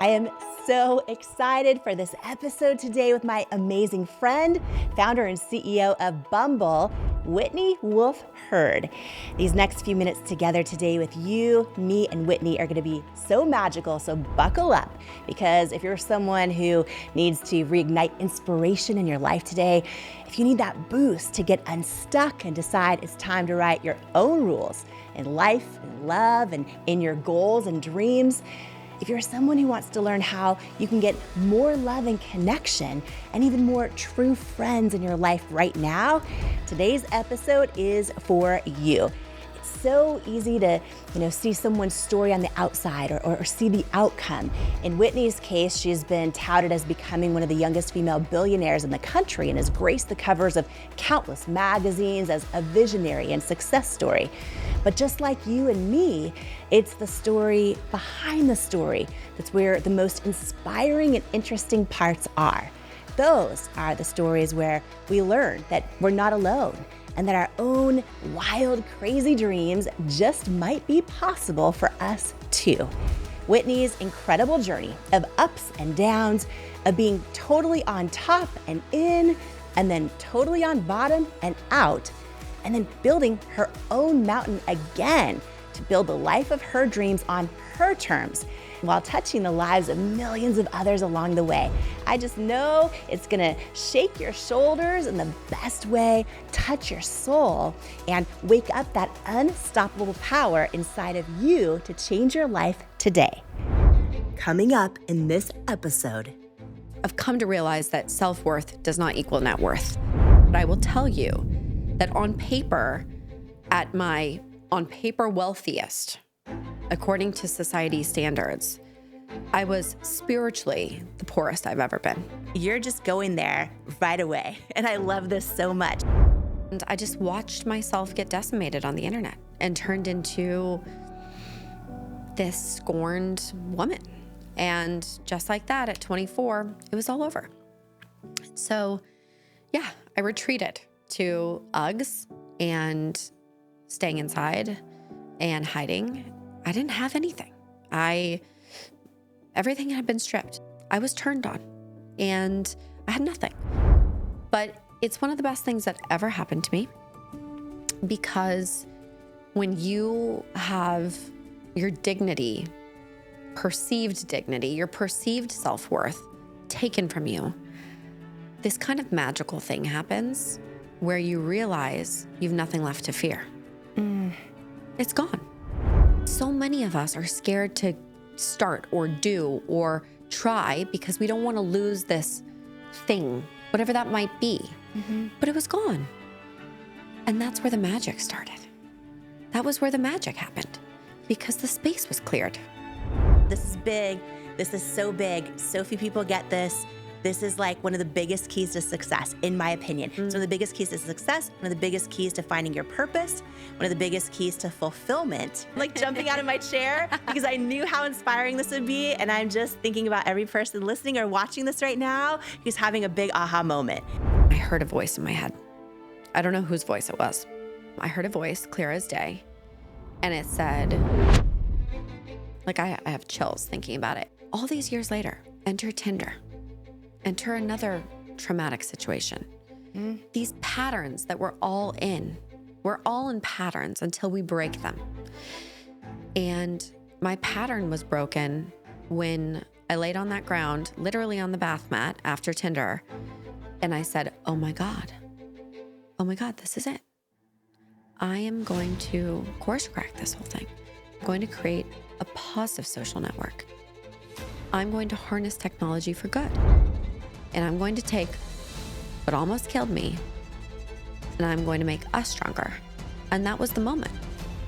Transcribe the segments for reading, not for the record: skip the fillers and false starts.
I am so excited for this episode today with my amazing friend, founder and CEO of Bumble, Whitney Wolfe Herd. These next few minutes together today with you, me, and Whitney are going to be so magical, so buckle up, because if you're someone who needs to reignite inspiration in your life today, if you need that boost to get unstuck and decide it's time to write your own rules in life, in love, and in your goals and dreams, if you're someone who wants to learn how you can get more love and connection and even more true friends in your life right now, today's episode is for you. It's so easy to, see someone's story on the outside or see the outcome. In Whitney's case, she's been touted as becoming one of the youngest female billionaires in the country and has graced the covers of countless magazines as a visionary and success story. But just like you and me, it's the story behind the story that's where the most inspiring and interesting parts are. Those are the stories where we learn that we're not alone and that our own wild, crazy dreams just might be possible for us too. Whitney's incredible journey of ups and downs, of being totally on top and in, and then totally on bottom and out, and then building her own mountain again to build the life of her dreams on her terms while touching the lives of millions of others along the way. I just know it's gonna shake your shoulders in the best way, touch your soul, and wake up that unstoppable power inside of you to change your life today. Coming up in this episode, I've come to realize that self-worth does not equal net worth. But I will tell you that on paper, at my wealthiest, according to society standards, I was spiritually the poorest I've ever been. You're just going there right away. And I love this so much. And I just watched myself get decimated on the internet and turned into this scorned woman. And just like that, at 24, it was all over. So yeah, I retreated to Uggs and staying inside and hiding. I didn't have anything. Everything had been stripped. I was turned on and I had nothing. But it's one of the best things that ever happened to me, because when you have your dignity, your perceived self-worth taken from you, this kind of magical thing happens where you realize you've nothing left to fear. It's gone. So many of us are scared to start or do or try because we don't want to lose this thing, whatever that might be. But it was gone. And that's where the magic started. That was where the magic happened, because the space was cleared. This is big. This is so big. So few people get this. This is like one of the biggest keys to success, in my opinion. It's one of the biggest keys to success, one of the biggest keys to finding your purpose, one of the biggest keys to fulfillment. I'm like jumping out of my chair because I knew how inspiring this would be. And I'm just thinking about every person listening or watching this right now who's having a big aha moment. I heard a voice in my head. I don't know whose voice it was. I heard a voice clear as day. And it said, I have chills thinking about it. All these years later, enter Tinder. Enter another traumatic situation. These patterns that we're all in patterns until we break them. And my pattern was broken when I laid on that ground, literally on the bath mat after Tinder, and I said, oh my God, this is it. I am going to course correct this whole thing. I'm going to create a positive social network. I'm going to harness technology for good. And I'm going to take what almost killed me, and I'm going to make us stronger. And that was the moment.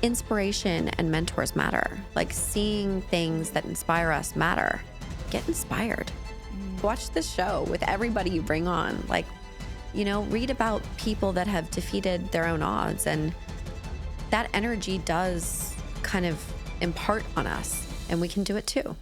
Inspiration and mentors matter. Like, seeing things that inspire us matter. Get inspired. Watch this show with everybody you bring on. Read about people that have defeated their own odds. And that energy does kind of impart on us, and we can do it too.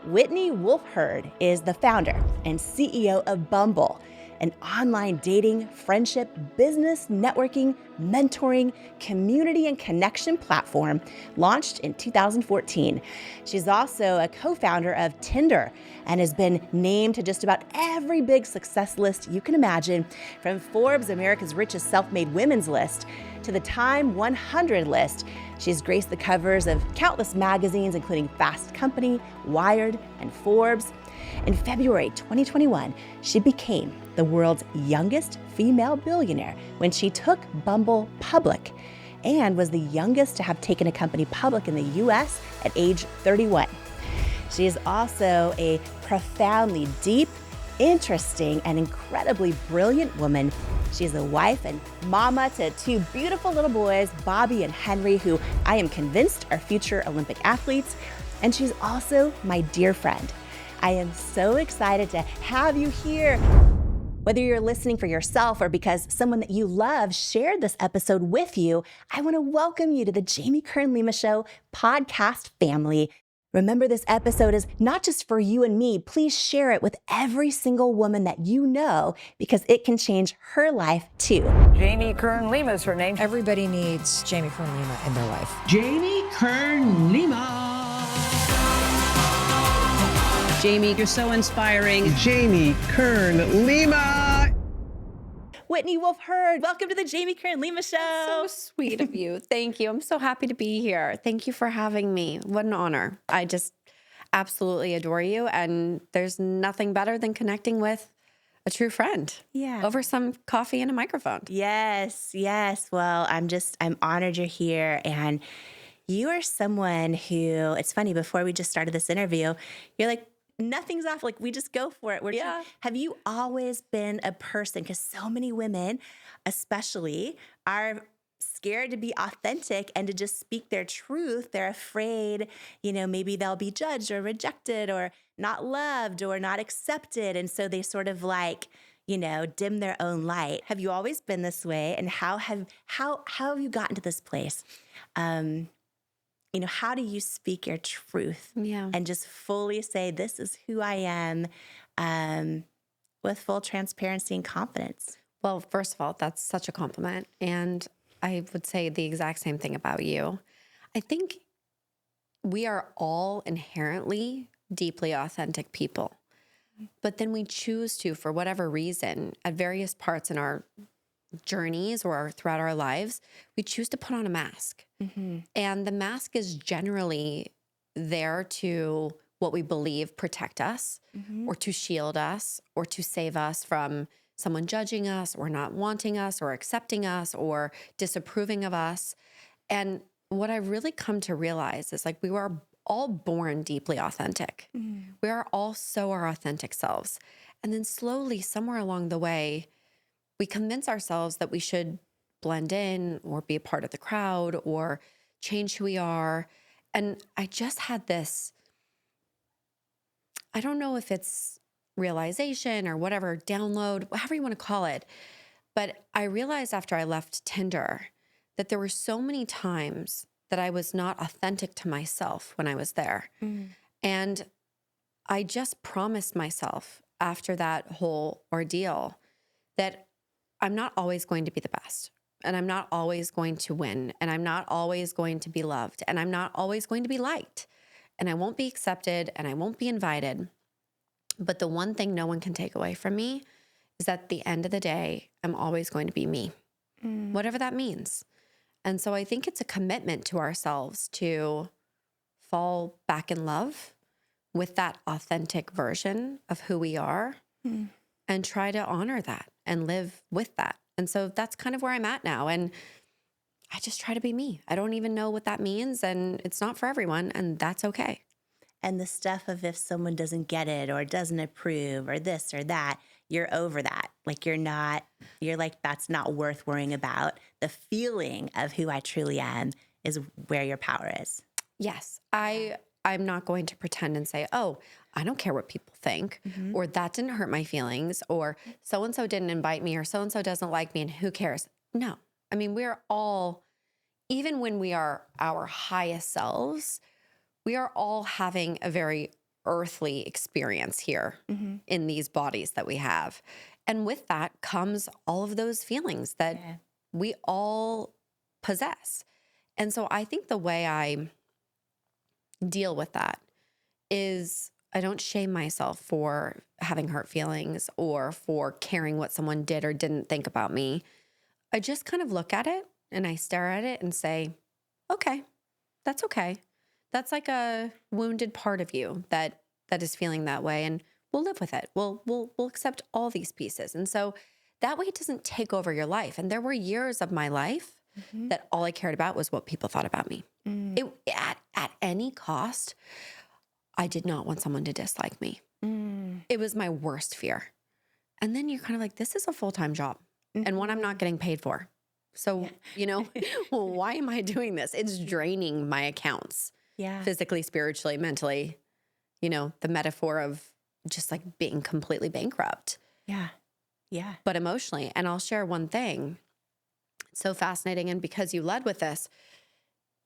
Whitney Wolfe Herd is the founder and CEO of Bumble, an online dating, friendship, business, networking, mentoring, community, and connection platform launched in 2014. She's also a co-founder of Tinder and has been named to just about every big success list you can imagine, from Forbes' America's Richest Self-Made Women's list to the Time 100 list. She's graced the covers of countless magazines, including Fast Company, Wired, and Forbes. In February 2021, she became the world's youngest female billionaire when she took Bumble public, and was the youngest to have taken a company public in the US at age 31. She is also a profoundly deep, interesting, and incredibly brilliant woman. She's a wife and mama to two beautiful little boys, Bobby and Henry, who I am convinced are future Olympic athletes. And she's also my dear friend. I am so excited to have you here. Whether you're listening for yourself or because someone that you love shared this episode with you, I want to welcome you to the Jamie Kern Lima Show podcast family. Remember, this episode is not just for you and me. Please share it with every single woman that you know, because it can change her life too. Jamie Kern Lima is her name. Everybody needs Jamie Kern Lima in their life. Jamie Kern Lima. Jamie, you're so inspiring. Jamie Kern Lima. Whitney Wolfe Herd, welcome to the Jamie Kern Lima Show. So sweet of you. Thank you. I'm so happy to be here. Thank you for having me. What an honor. I just absolutely adore you. And there's nothing better than connecting with a true friend. Yeah. Over some coffee and a microphone. Yes. Well, I'm honored you're here. And you are someone who, it's funny, before we just started this interview, you're like, nothing's off. Like, we just go for it. Have you always been a person? Because so many women, especially, are scared to be authentic and to just speak their truth. They're afraid, maybe they'll be judged or rejected or not loved or not accepted. And so they sort of dim their own light. Have you always been this way? And how have you gotten to this place? How do you speak your truth and just fully say, this is who I am, with full transparency and confidence? Well, first of all, that's such a compliment. And I would say the exact same thing about you. I think we are all inherently deeply authentic people. But then we choose to, for whatever reason, at various parts in our journeys or throughout our lives, we choose to put on a mask. Mm-hmm. And the mask is generally there to, what we believe, protect us, mm-hmm. or to shield us, or to save us from someone judging us or not wanting us or accepting us or disapproving of us. And what I've really come to realize is, we were all born deeply authentic. Mm. We are all so our authentic selves. And then slowly, somewhere along the way, we convince ourselves that we should blend in or be a part of the crowd or change who we are. And I just had this, I don't know if it's realization or whatever, download, however you want to call it. But I realized after I left Tinder that there were so many times that I was not authentic to myself when I was there. Mm. And I just promised myself after that whole ordeal that I'm not always going to be the best, and I'm not always going to win, and I'm not always going to be loved, and I'm not always going to be liked, and I won't be accepted, and I won't be invited. But the one thing no one can take away from me is that at the end of the day, I'm always going to be me, whatever that means. And so I think it's a commitment to ourselves to fall back in love with that authentic version of who we are, and try to honor that and live with that. And so that's kind of where I'm at now. And I just try to be me. I don't even know what that means, and it's not for everyone, and that's okay. And the stuff of if someone doesn't get it or doesn't approve or this or that, you're over that. You're like, that's not worth worrying about. The feeling of who I truly am is where your power is. Yes. I'm not going to pretend and say, oh, I don't care what people think, or that didn't hurt my feelings, or so-and-so didn't invite me, or so-and-so doesn't like me, and who cares? No. I mean, we're all, even when we are our highest selves, we are all having a very earthly experience here in these bodies that we have. And with that comes all of those feelings that we all possess. And so I think the way I deal with that is I don't shame myself for having hurt feelings or for caring what someone did or didn't think about me. I just kind of look at it and I stare at it and say, okay, that's okay. That's like a wounded part of you that is feeling that way, and we'll live with it. We'll accept all these pieces. And so that way it doesn't take over your life. And there were years of my life that all I cared about was what people thought about me. At any cost, I did not want someone to dislike me. It was my worst fear. And then you're kind of like, this is a full-time job and one I'm not getting paid for. So, well, why am I doing this? It's draining my accounts. Physically, spiritually, mentally, the metaphor of just like being completely bankrupt. But emotionally. And I'll share one thing. It's so fascinating. And because you led with this,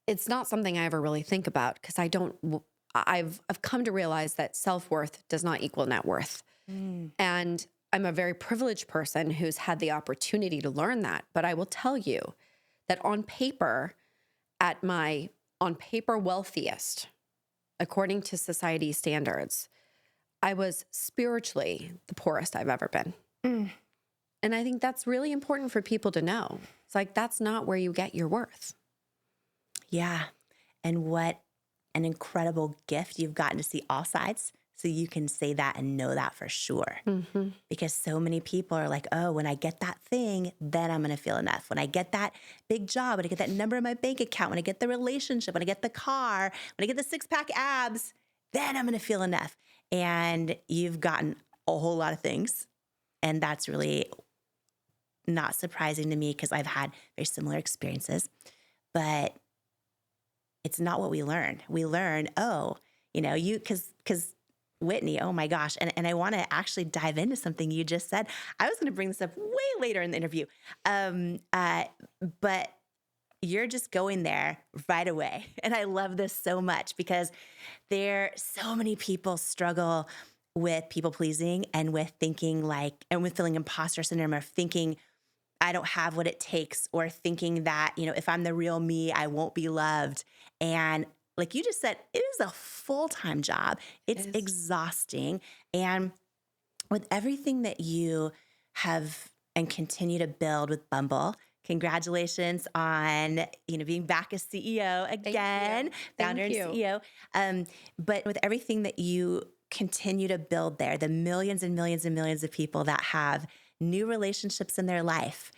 it's not something I ever really think about because I've come to realize that self-worth does not equal net worth. And I'm a very privileged person who's had the opportunity to learn that. But I will tell you that on paper wealthiest, according to society standards, I was spiritually the poorest I've ever been. And I think that's really important for people to know. It's like, that's not where you get your worth. Yeah. And what an incredible gift you've gotten to see all sides. So you can say that and know that for sure. Because so many people are like, oh, when I get that thing, then I'm going to feel enough. When I get that big job, when I get that number in my bank account, when I get the relationship, when I get the car, when I get the six-pack abs, then I'm going to feel enough. And you've gotten a whole lot of things. And that's really not surprising to me because I've had very similar experiences. But it's not what we learn. We learn, because Whitney, oh my gosh. And I want to actually dive into something you just said. I was going to bring this up way later in the interview. But you're just going there right away. And I love this so much because so many people struggle with people pleasing and with thinking and with feeling imposter syndrome or thinking I don't have what it takes or thinking that, if I'm the real me, I won't be loved. And like you just said, it is a full-time job. It's exhausting. And with everything that you have and continue to build with Bumble, congratulations on, being back as CEO again, founder and CEO. But with everything that you continue to build there, the millions and millions and millions of people that have new relationships in their life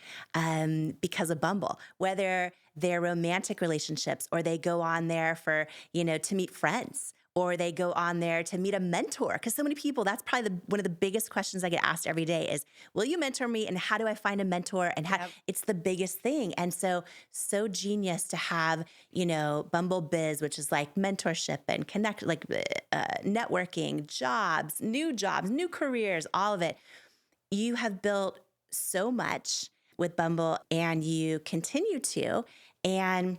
because of Bumble, whether they're romantic relationships or they go on there for, to meet friends or they go on there to meet a mentor. Because so many people, that's probably one of the biggest questions I get asked every day is, will you mentor me? And how do I find a mentor? And it's the biggest thing. And so genius to have, Bumble Biz, which is like mentorship and connect, like networking, jobs, new careers, all of it. You have built so much with Bumble and you continue to. And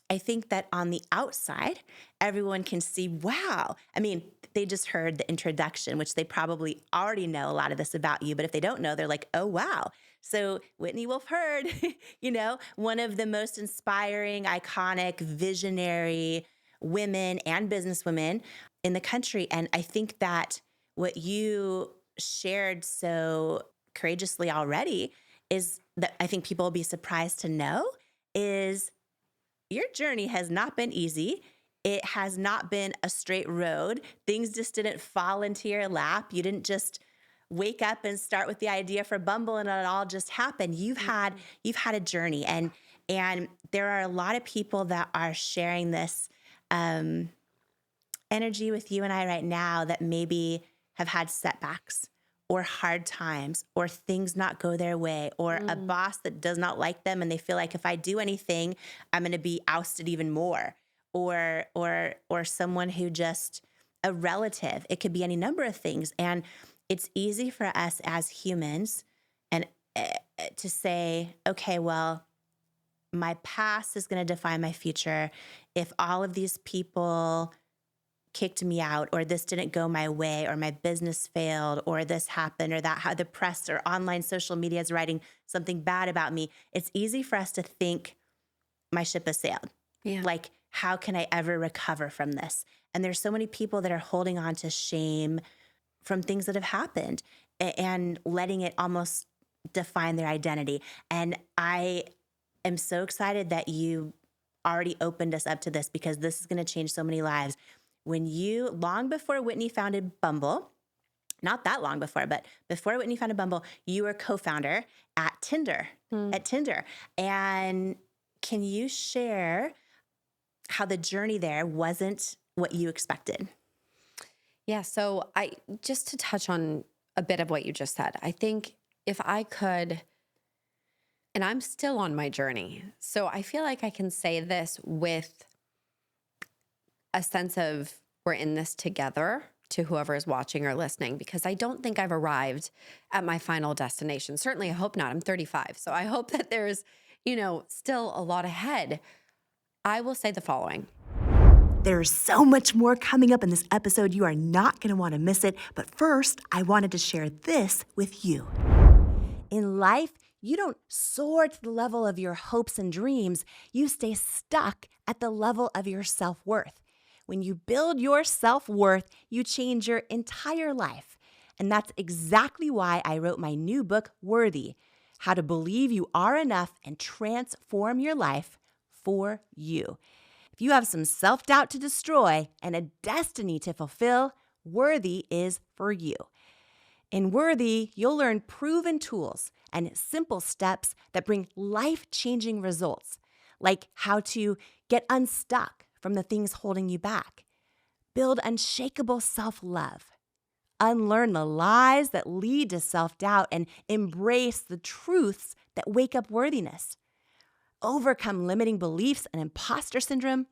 I think that on the outside, everyone can see, wow. I mean, they just heard the introduction, which they probably already know a lot of this about you. But if they don't know, they're like, oh, wow. So Whitney Wolfe Herd, one of the most inspiring, iconic, visionary women and businesswomen in the country. And I think that what you shared so courageously already is that I think people will be surprised to know is your journey has not been easy. It has not been a straight road. Things just didn't fall into your lap. You didn't just wake up and start with the idea for Bumble and it all just happened. You've had a journey, and there are a lot of people that are sharing this energy with you and I right now that maybe have had setbacks or hard times or things not go their way or a boss that does not like them and they feel like if I do anything, I'm going to be ousted even more or someone who just a relative. It could be any number of things. And it's easy for us as humans and to say, okay, well, my past is going to define my future. If all of these people kicked me out, or this didn't go my way, or my business failed, or this happened, or that, how the press or online social media is writing something bad about me, it's easy for us to think my ship has sailed. Yeah. Like, how can I ever recover from this? And there's so many people that are holding on to shame from things that have happened and letting it almost define their identity. And I am so excited that you already opened us up to this, because this is going to change so many lives. When you, long before Whitney founded Bumble, not that long before, but before Whitney founded Bumble, you were co-founder at Tinder, And can you share how the journey there wasn't what you expected? Yeah. So just to touch on a bit of what you just said, I think if I could, and I'm still on my journey, so I feel like I can say this with a sense of we're in this together to whoever is watching or listening, because I don't think I've arrived at my final destination. Certainly, I hope not. I'm 35. So I hope that there's, still a lot ahead. I will say the following. There's so much more coming up in this episode. You are not going to want to miss it. But first, I wanted to share this with you. In life, you don't soar to the level of your hopes and dreams. You stay stuck at the level of your self-worth. When you build your self-worth, you change your entire life. And that's exactly why I wrote my new book, Worthy: How to Believe You Are Enough and Transform Your Life for You. If you have some self-doubt to destroy and a destiny to fulfill, Worthy is for you. In Worthy, you'll learn proven tools and simple steps that bring life-changing results, like how to get unstuck from the things holding you back, build unshakable self-love, unlearn the lies that lead to self-doubt, and embrace the truths that wake up worthiness, overcome limiting beliefs and imposter syndrome,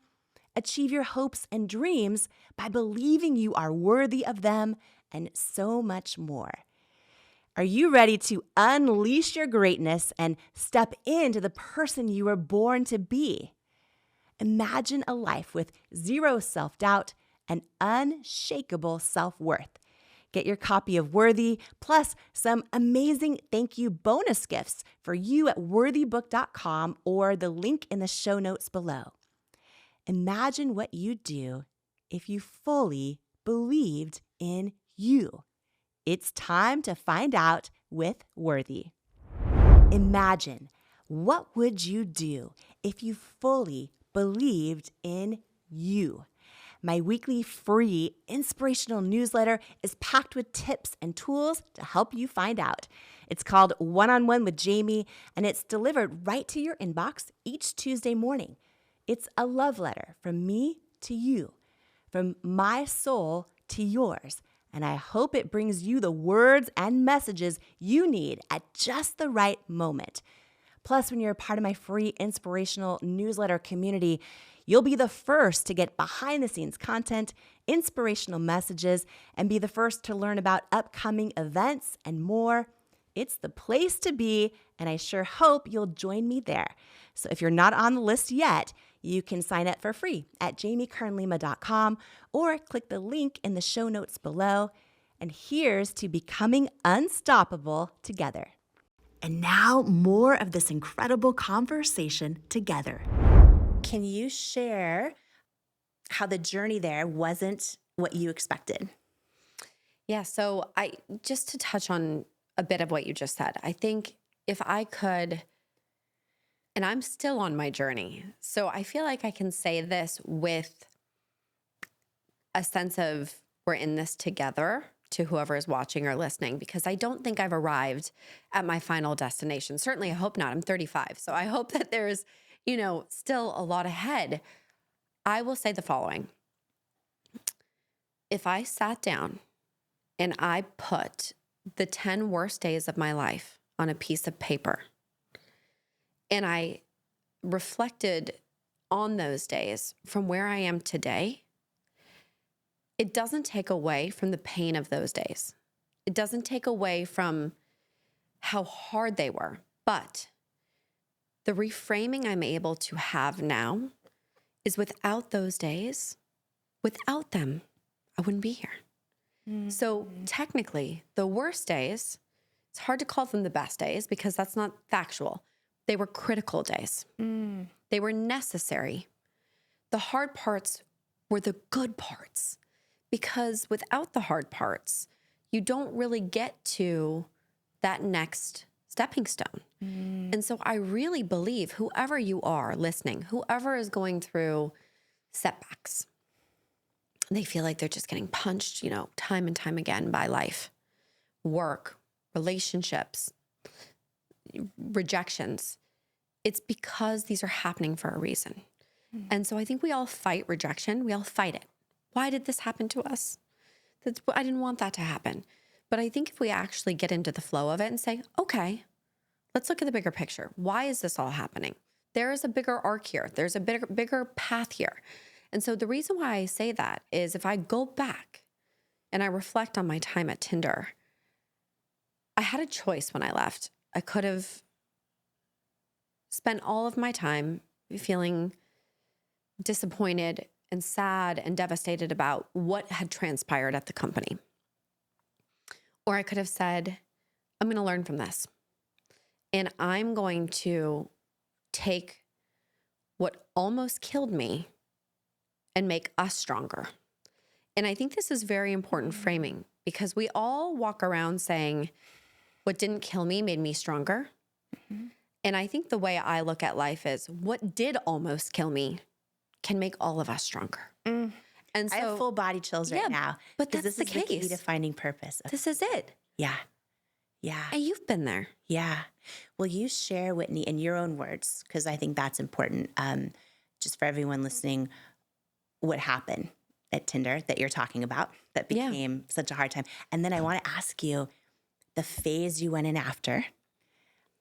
achieve your hopes and dreams by believing you are worthy of them, and so much more. Are you ready to unleash your greatness and step into the person you were born to be? Imagine a life with zero self-doubt and unshakable self-worth. Get your copy of Worthy, plus some amazing thank you bonus gifts for you at worthybook.com or the link in the show notes below. Imagine what you'd do if you fully believed in you. It's time to find out with Worthy. Imagine, what would you do if you fully believed in you? My weekly free inspirational newsletter is packed with tips and tools to help you find out. It's called One-on-One with Jamie, and it's delivered right to your inbox each Tuesday morning. It's a love letter from me to you, from my soul to yours, and I hope it brings you the words and messages you need at just the right moment. Plus, when you're a part of my free inspirational newsletter community, you'll be the first to get behind-the-scenes content, inspirational messages, and be the first to learn about upcoming events and more. It's the place to be, and I sure hope you'll join me there. So if you're not on the list yet, you can sign up for free at jamiekernlima.com or click the link in the show notes below. And here's to becoming unstoppable together. And now, more of this incredible conversation together. Can you share how the journey there wasn't what you expected? Yeah. So just to touch on a bit of what you just said, I think if I could, and I'm still on my journey, so I feel like I can say this with a sense of we're in this together to whoever is watching or listening, because I don't think I've arrived at my final destination. Certainly, I hope not. I'm 35. So I hope that there's, still a lot ahead. I will say the following. If I sat down and I put the 10 worst days of my life on a piece of paper, and I reflected on those days from where I am today, it doesn't take away from the pain of those days. It doesn't take away from how hard they were. But the reframing I'm able to have now is without those days, without them, I wouldn't be here. So technically, the worst days, it's hard to call them the best days because that's not factual. They were critical days. They were necessary. The hard parts were the good parts because without the hard parts, you don't really get to that next stepping stone. And so I really believe whoever you are listening, whoever is going through setbacks, they feel like they're just getting punched, time and time again by life, work, relationships, rejections. It's because these are happening for a reason. And so I think we all fight rejection. We all fight it. Why did this happen to us? I didn't want that to happen. But I think if we actually get into the flow of it and say, okay, let's look at the bigger picture. Why is this all happening? There is a bigger arc here. There's a bigger path here. And so the reason why I say that is if I go back and I reflect on my time at Tinder, I had a choice when I left. I could have spent all of my time feeling disappointed and sad and devastated about what had transpired at the company. Or I could have said, I'm going to learn from this. And I'm going to take what almost killed me and make us stronger. And I think this is very important framing because we all walk around saying, what didn't kill me made me stronger. And I think the way I look at life is what did almost kill me can make all of us stronger. And so I have full body chills right now. but 'cause that's this the is the key case. to finding purpose. This is it. Yeah. Yeah. And you've been there. Yeah. Will you share, Whitney, in your own words, because I think that's important, just for everyone listening, what happened at Tinder that you're talking about that became such a hard time? And then I want to ask you the phase you went in after,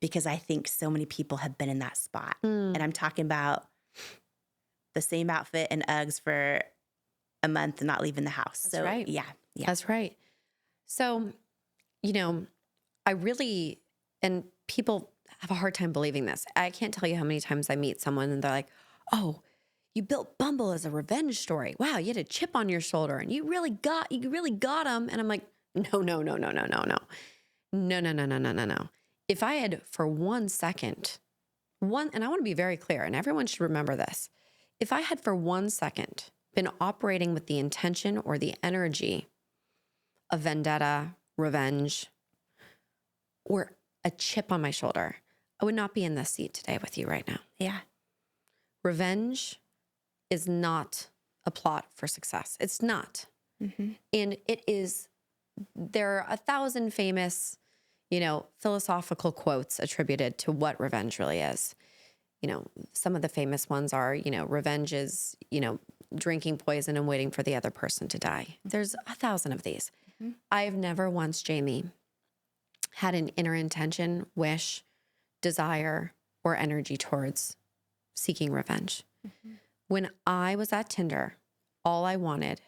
because I think so many people have been in that spot. And I'm talking about the same outfit and Uggs for a month and not leaving the house. That's right. Yeah. That's right. So, I really, and people have a hard time believing this. I can't tell you how many times I meet someone and they're like, oh, you built Bumble as a revenge story. Wow, you had a chip on your shoulder and you really got them. And I'm like, no. If I had for 1 second, and I want to be very clear, and everyone should remember this. If I had for 1 second been operating with the intention or the energy of vendetta, revenge, or a chip on my shoulder, I would not be in this seat today with you right now. Yeah. Revenge is not a plot for success. It's not. And it is, there are 1,000 famous, philosophical quotes attributed to what revenge really is. Some of the famous ones are, revenge is, drinking poison and waiting for the other person to die. There's 1,000 of these. I've never once, Jamie, had an inner intention, wish, desire, or energy towards seeking revenge. When I was at Tinder, all I wanted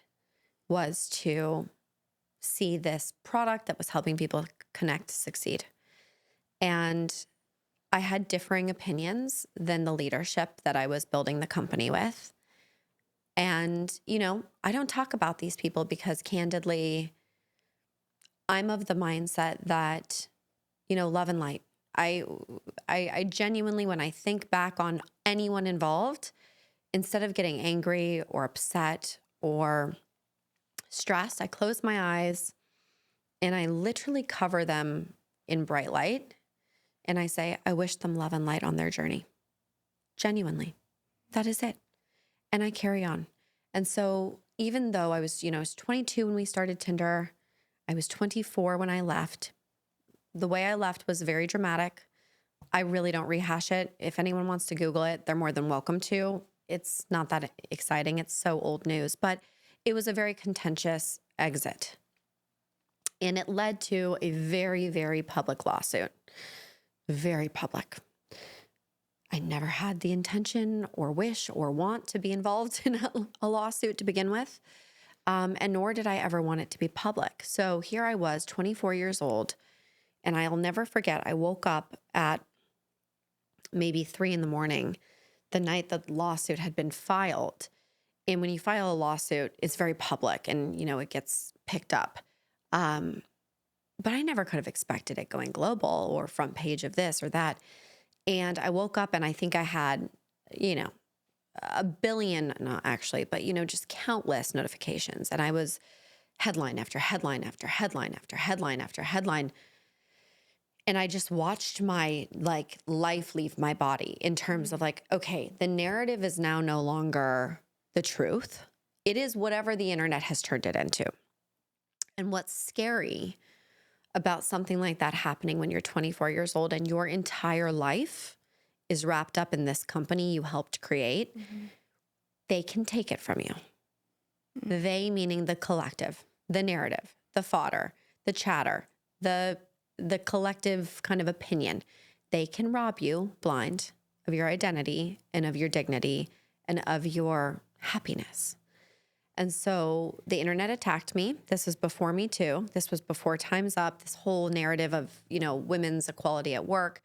was to see this product that was helping people connect, succeed. And I had differing opinions than the leadership that I was building the company with. And, I don't talk about these people because candidly, I'm of the mindset that, love and light. I genuinely, when I think back on anyone involved, instead of getting angry or upset or stressed, I close my eyes and I literally cover them in bright light. And I say, I wish them love and light on their journey. Genuinely. That is it. And I carry on. And so even though I was 22 when we started Tinder, I was 24 when I left. The way I left was very dramatic. I really don't rehash it. If anyone wants to Google it, they're more than welcome to. It's not that exciting. It's so old news, but it was a very contentious exit. And it led to a very, very public lawsuit. Very public. I never had the intention or wish or want to be involved in a lawsuit to begin with. And nor did I ever want it to be public. So here I was, 24 years old, and I'll never forget, I woke up at maybe 3 a.m, the night the lawsuit had been filed, And when you file a lawsuit, it's very public and, it gets picked up. But I never could have expected it going global or front page of this or that. And I woke up and I think I had, a billion, not actually, but, just countless notifications. And I was headline after headline after headline after headline after headline. And I just watched my life leave my body in terms of okay, the narrative is now no longer the truth. It is whatever the internet has turned it into. And what's scary about something like that happening when you're 24 years old and your entire life is wrapped up in this company you helped create, they can take it from you. They meaning the collective, the narrative, the fodder, the chatter, the collective kind of opinion. They can rob you blind of your identity and of your dignity and of your happiness. And so the internet attacked me. This was before Me Too. This was before Time's Up, this whole narrative of, women's equality at work.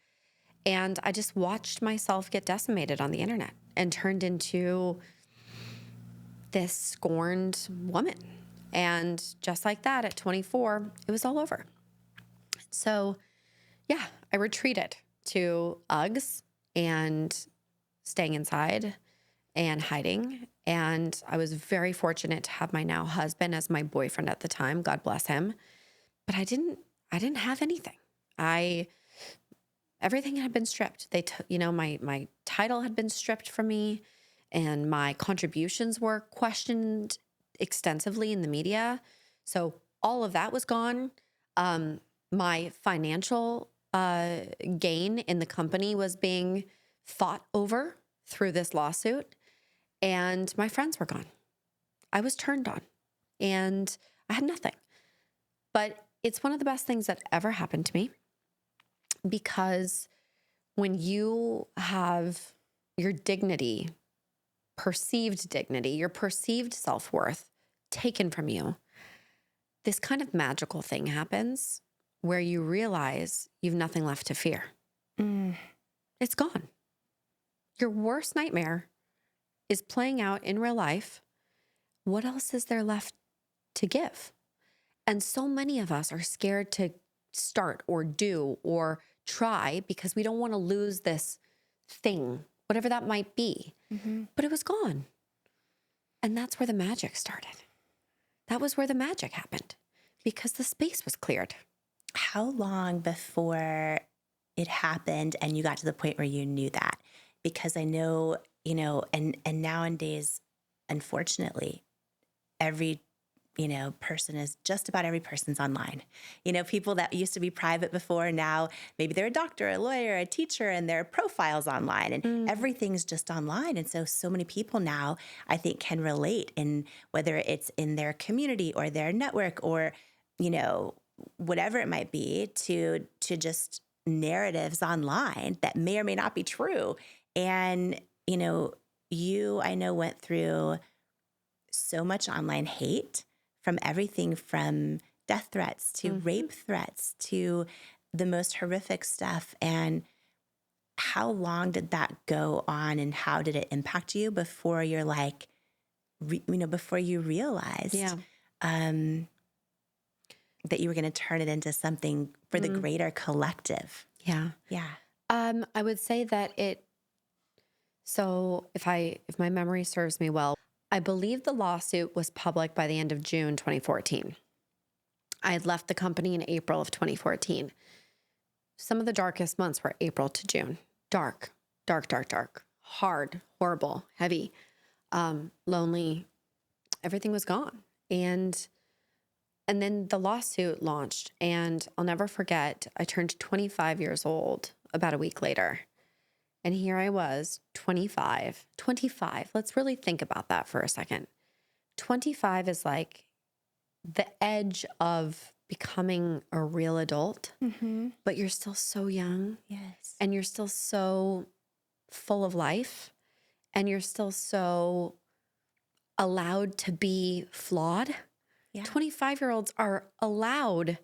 And I just watched myself get decimated on the internet and turned into this scorned woman. And just like that, at 24, it was all over. So yeah, I retreated to Uggs and staying inside and hiding. And I was very fortunate to have my now husband as my boyfriend at the time. God bless him. But I didn't have anything. Everything had been stripped. My title had been stripped from me and my contributions were questioned extensively in the media. So all of that was gone. My financial gain in the company was being fought over through this lawsuit, and my friends were gone. I was turned on, and I had nothing. But it's one of the best things that ever happened to me, because when you have your dignity, perceived dignity, your perceived self-worth taken from you, this kind of magical thing happens where you realize you've nothing left to fear. It's gone. Your worst nightmare is playing out in real life. What else is there left to give? And so many of us are scared to start or do or try because we don't want to lose this thing, whatever that might be. But it was gone. And that's where the magic started. That was where the magic happened, because the space was cleared. How long before it happened and you got to the point where you knew that? Because I know, and nowadays, unfortunately, every, just about every person's online. People that used to be private before, now maybe they're a doctor, a lawyer, a teacher, and their profile's online, and everything's just online. And so many people now, I think, can relate, in whether it's in their community or their network or, whatever it might be, to just narratives online that may or may not be true. And, you, I know, went through so much online hate, from everything from death threats to rape threats to the most horrific stuff. And how long did that go on, and how did it impact you before you're before you realized that you were going to turn it into something for the greater collective? Yeah. I would say that so if my memory serves me well, I believe the lawsuit was public by the end of June 2014. I had left the company in April of 2014. Some of the darkest months were April to June. Dark, hard, horrible, heavy, lonely. Everything was gone. And then the lawsuit launched, and I'll never forget, I turned 25 years old about a week later. And here I was, 25. Let's really think about that for a second. 25 is like the edge of becoming a real adult, but you're still so young. Yes. And you're still so full of life, and you're still so allowed to be flawed. Yeah. 25-year-olds are allowed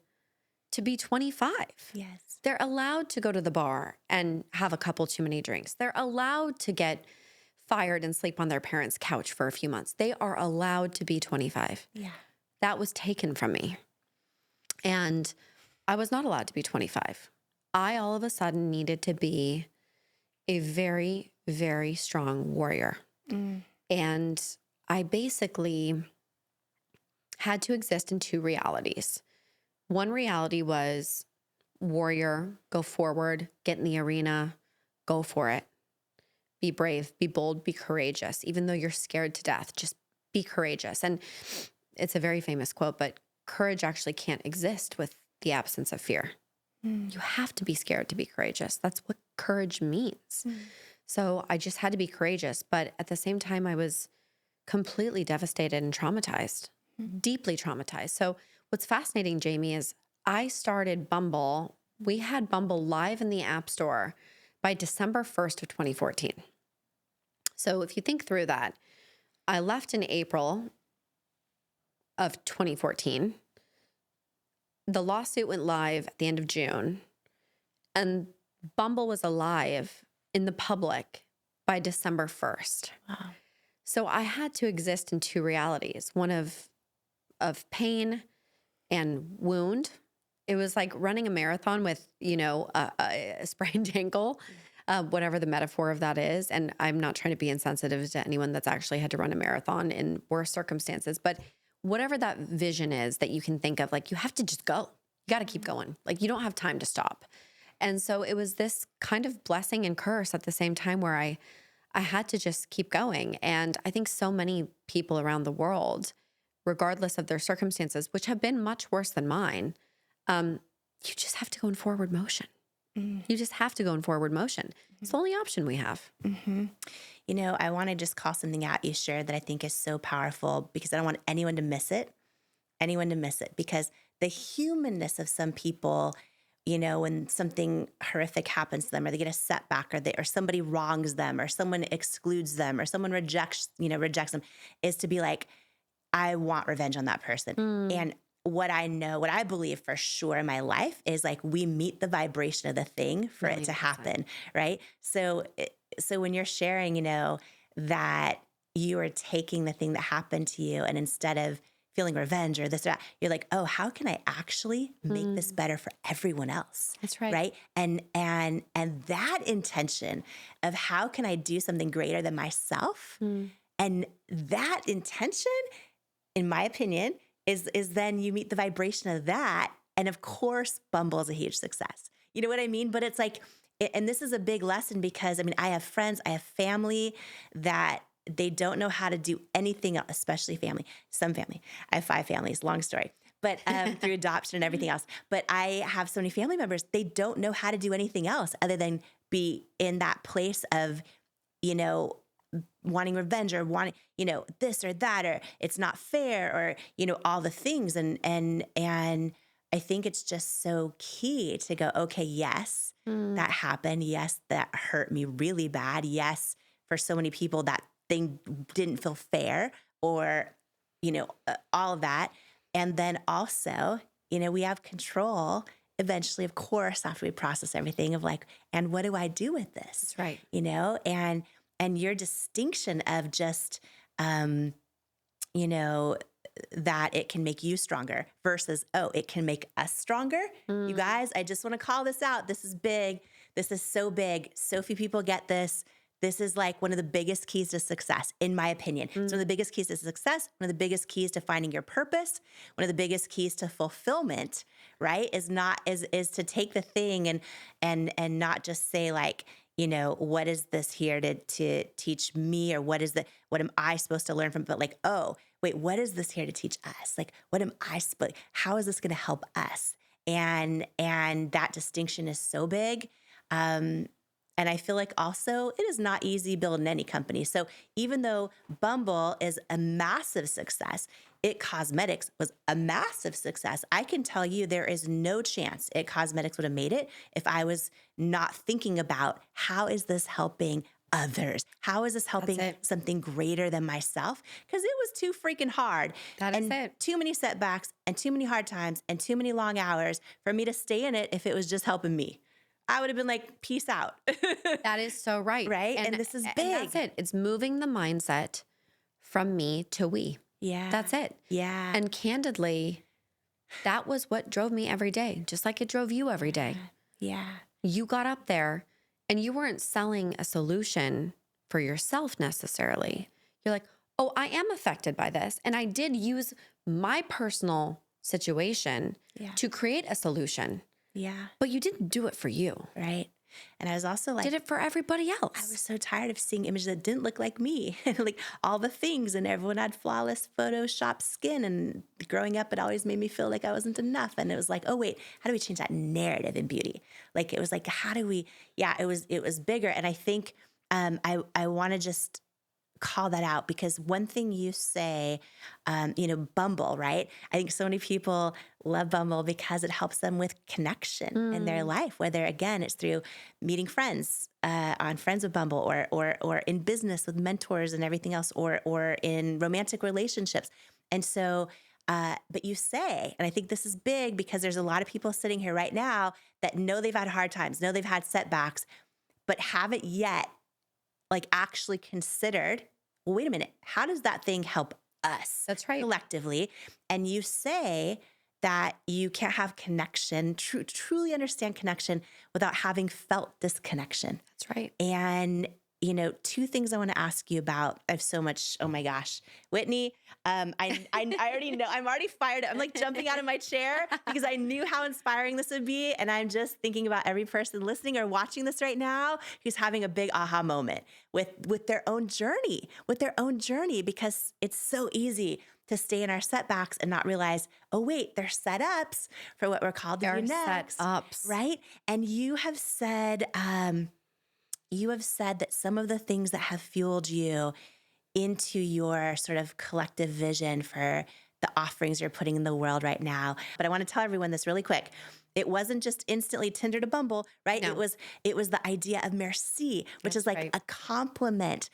to be 25. Yes. They're allowed to go to the bar and have a couple too many drinks. They're allowed to get fired and sleep on their parents' couch for a few months. They are allowed to be 25. Yeah. That was taken from me. And I was not allowed to be 25. I all of a sudden needed to be a very, very strong warrior. And I basically had to exist in two realities. One reality was warrior, go forward, get in the arena, go for it. Be brave, be bold, be courageous. Even though you're scared to death, just be courageous. And it's a very famous quote, but courage actually can't exist with the absence of fear. You have to be scared to be courageous. That's what courage means. So I just had to be courageous. But at the same time, I was completely devastated and traumatized, deeply traumatized. So what's fascinating, Jamie, is I started Bumble. We had Bumble live in the App Store by December 1st of 2014. So if you think through that, I left in April of 2014. The lawsuit went live at the end of June, and Bumble was alive in the public by December 1st. Wow. So I had to exist in two realities, one of pain and wound. It was like running a marathon with, a sprained ankle, whatever the metaphor of that is. And I'm not trying to be insensitive to anyone that's actually had to run a marathon in worse circumstances, but whatever that vision is that you can think of, like, you have to just go. You got to keep going. Like, you don't have time to stop. And so it was this kind of blessing and curse at the same time where I had to just keep going. And I think so many people around the world, regardless of their circumstances, which have been much worse than mine, you just have to go in forward motion. You just have to go in forward motion. It's the only option we have. I want to just call something out you shared that I think is so powerful, because I don't want anyone to miss it, because the humanness of some people, when something horrific happens to them, or they get a setback, or somebody wrongs them, or someone excludes them, or someone rejects them, is to be like, I want revenge on that person. And what I believe for sure in my life is, like, we meet the vibration of the thing for it to happen, right? So when you're sharing, that you are taking the thing that happened to you, and instead of feeling revenge or this or that, you're like, oh, how can I actually make this better for everyone else? That's right. Right. And that intention of how can I do something greater than myself? And that intention, in my opinion, is then you meet the vibration of that. And of course, Bumble is a huge success. You know what I mean? But it's like, and this is a big lesson, because I have friends, I have family that they don't know how to do anything else, especially family. Some family. I have 5 families, long story, but through adoption and everything else. But I have so many family members, they don't know how to do anything else other than be in that place of, wanting revenge, or wanting, this or that, or it's not fair, or, all the things. And I think it's just so key to go, okay, yes, that happened. Yes, that hurt me really bad. Yes, for so many people, that thing didn't feel fair, or, all of that. And then also, we have control eventually, of course, after we process everything, of like, and what do I do with this? That's right. And your distinction of just, that it can make you stronger versus, oh, it can make us stronger. You guys, I just want to call this out. This is big. This is so big. So few people get this. This is like one of the biggest keys to success, in my opinion. It's one of the biggest keys to success, one of the biggest keys to finding your purpose, one of the biggest keys to fulfillment, right? Is to take the thing and not just say, like, what is this here to teach me, or what am I supposed to learn from? But like, oh, wait, what is this here to teach us? Like, how is this going to help us? And that distinction is so big. And I feel like also it is not easy building any company. So even though Bumble is a massive success, It Cosmetics was a massive success. I can tell you there is no chance It Cosmetics would have made it if I was not thinking about, how is this helping others? How is this helping something greater than myself? Because it was too freaking hard. That is it. Too many setbacks and too many hard times and too many long hours for me to stay in it if it was just helping me. I would have been like, peace out. That is so right. Right? And this is And big. that's it. It's moving the mindset from me to we. Yeah. That's it. Yeah. And candidly, that was what drove me every day, just like it drove you every day. Yeah. You got up there and you weren't selling a solution for yourself necessarily. You're like, oh, I am affected by this. And I did use my personal situation to create a solution. Yeah. But you didn't do it for you. Right. And I was also like, Did it for everybody else. I was so tired of seeing images that didn't look like me, like all the things, and everyone had flawless Photoshop skin. And growing up, it always made me feel like I wasn't enough. And it was like, oh wait, how do we change that narrative in beauty? Like it was like, how do we? Yeah, it was bigger. And I think I want to just call that out, because one thing you say, Bumble, right? I think so many people love Bumble because it helps them with connection in their life, whether again, it's through meeting friends on Friends with Bumble or in business with mentors and everything else, or in romantic relationships. And so, but you say, and I think this is big because there's a lot of people sitting here right now that know they've had hard times, know they've had setbacks, but haven't yet like actually considered, well, wait a minute, how does that thing help us? That's right. Collectively. And you say that you can't have connection, truly understand connection without having felt disconnection. That's right. And, two things I want to ask you about. I have so much, oh my gosh. Whitney, I already know, I'm already fired up. I'm like jumping out of my chair because I knew how inspiring this would be. And I'm just thinking about every person listening or watching this right now who's having a big aha moment with their own journey, because it's so easy to stay in our setbacks and not realize, oh wait, they're setups for what we're called to do next. Setups. Right? And you have said that some of the things that have fueled you into your sort of collective vision for the offerings you're putting in the world right now. But I want to tell everyone this really quick. It wasn't just instantly Tinder to Bumble, right? No. It was the idea of Merci, which is like a compliment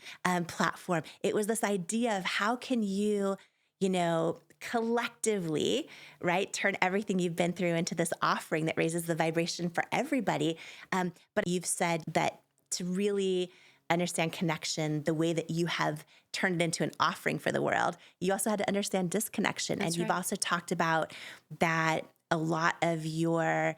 platform. It was this idea of how can you, collectively, right, turn everything you've been through into this offering that raises the vibration for everybody. But you've said that to really understand connection, the way that you have turned it into an offering for the world, you also had to understand disconnection. That's and you've right. also talked about that a lot of your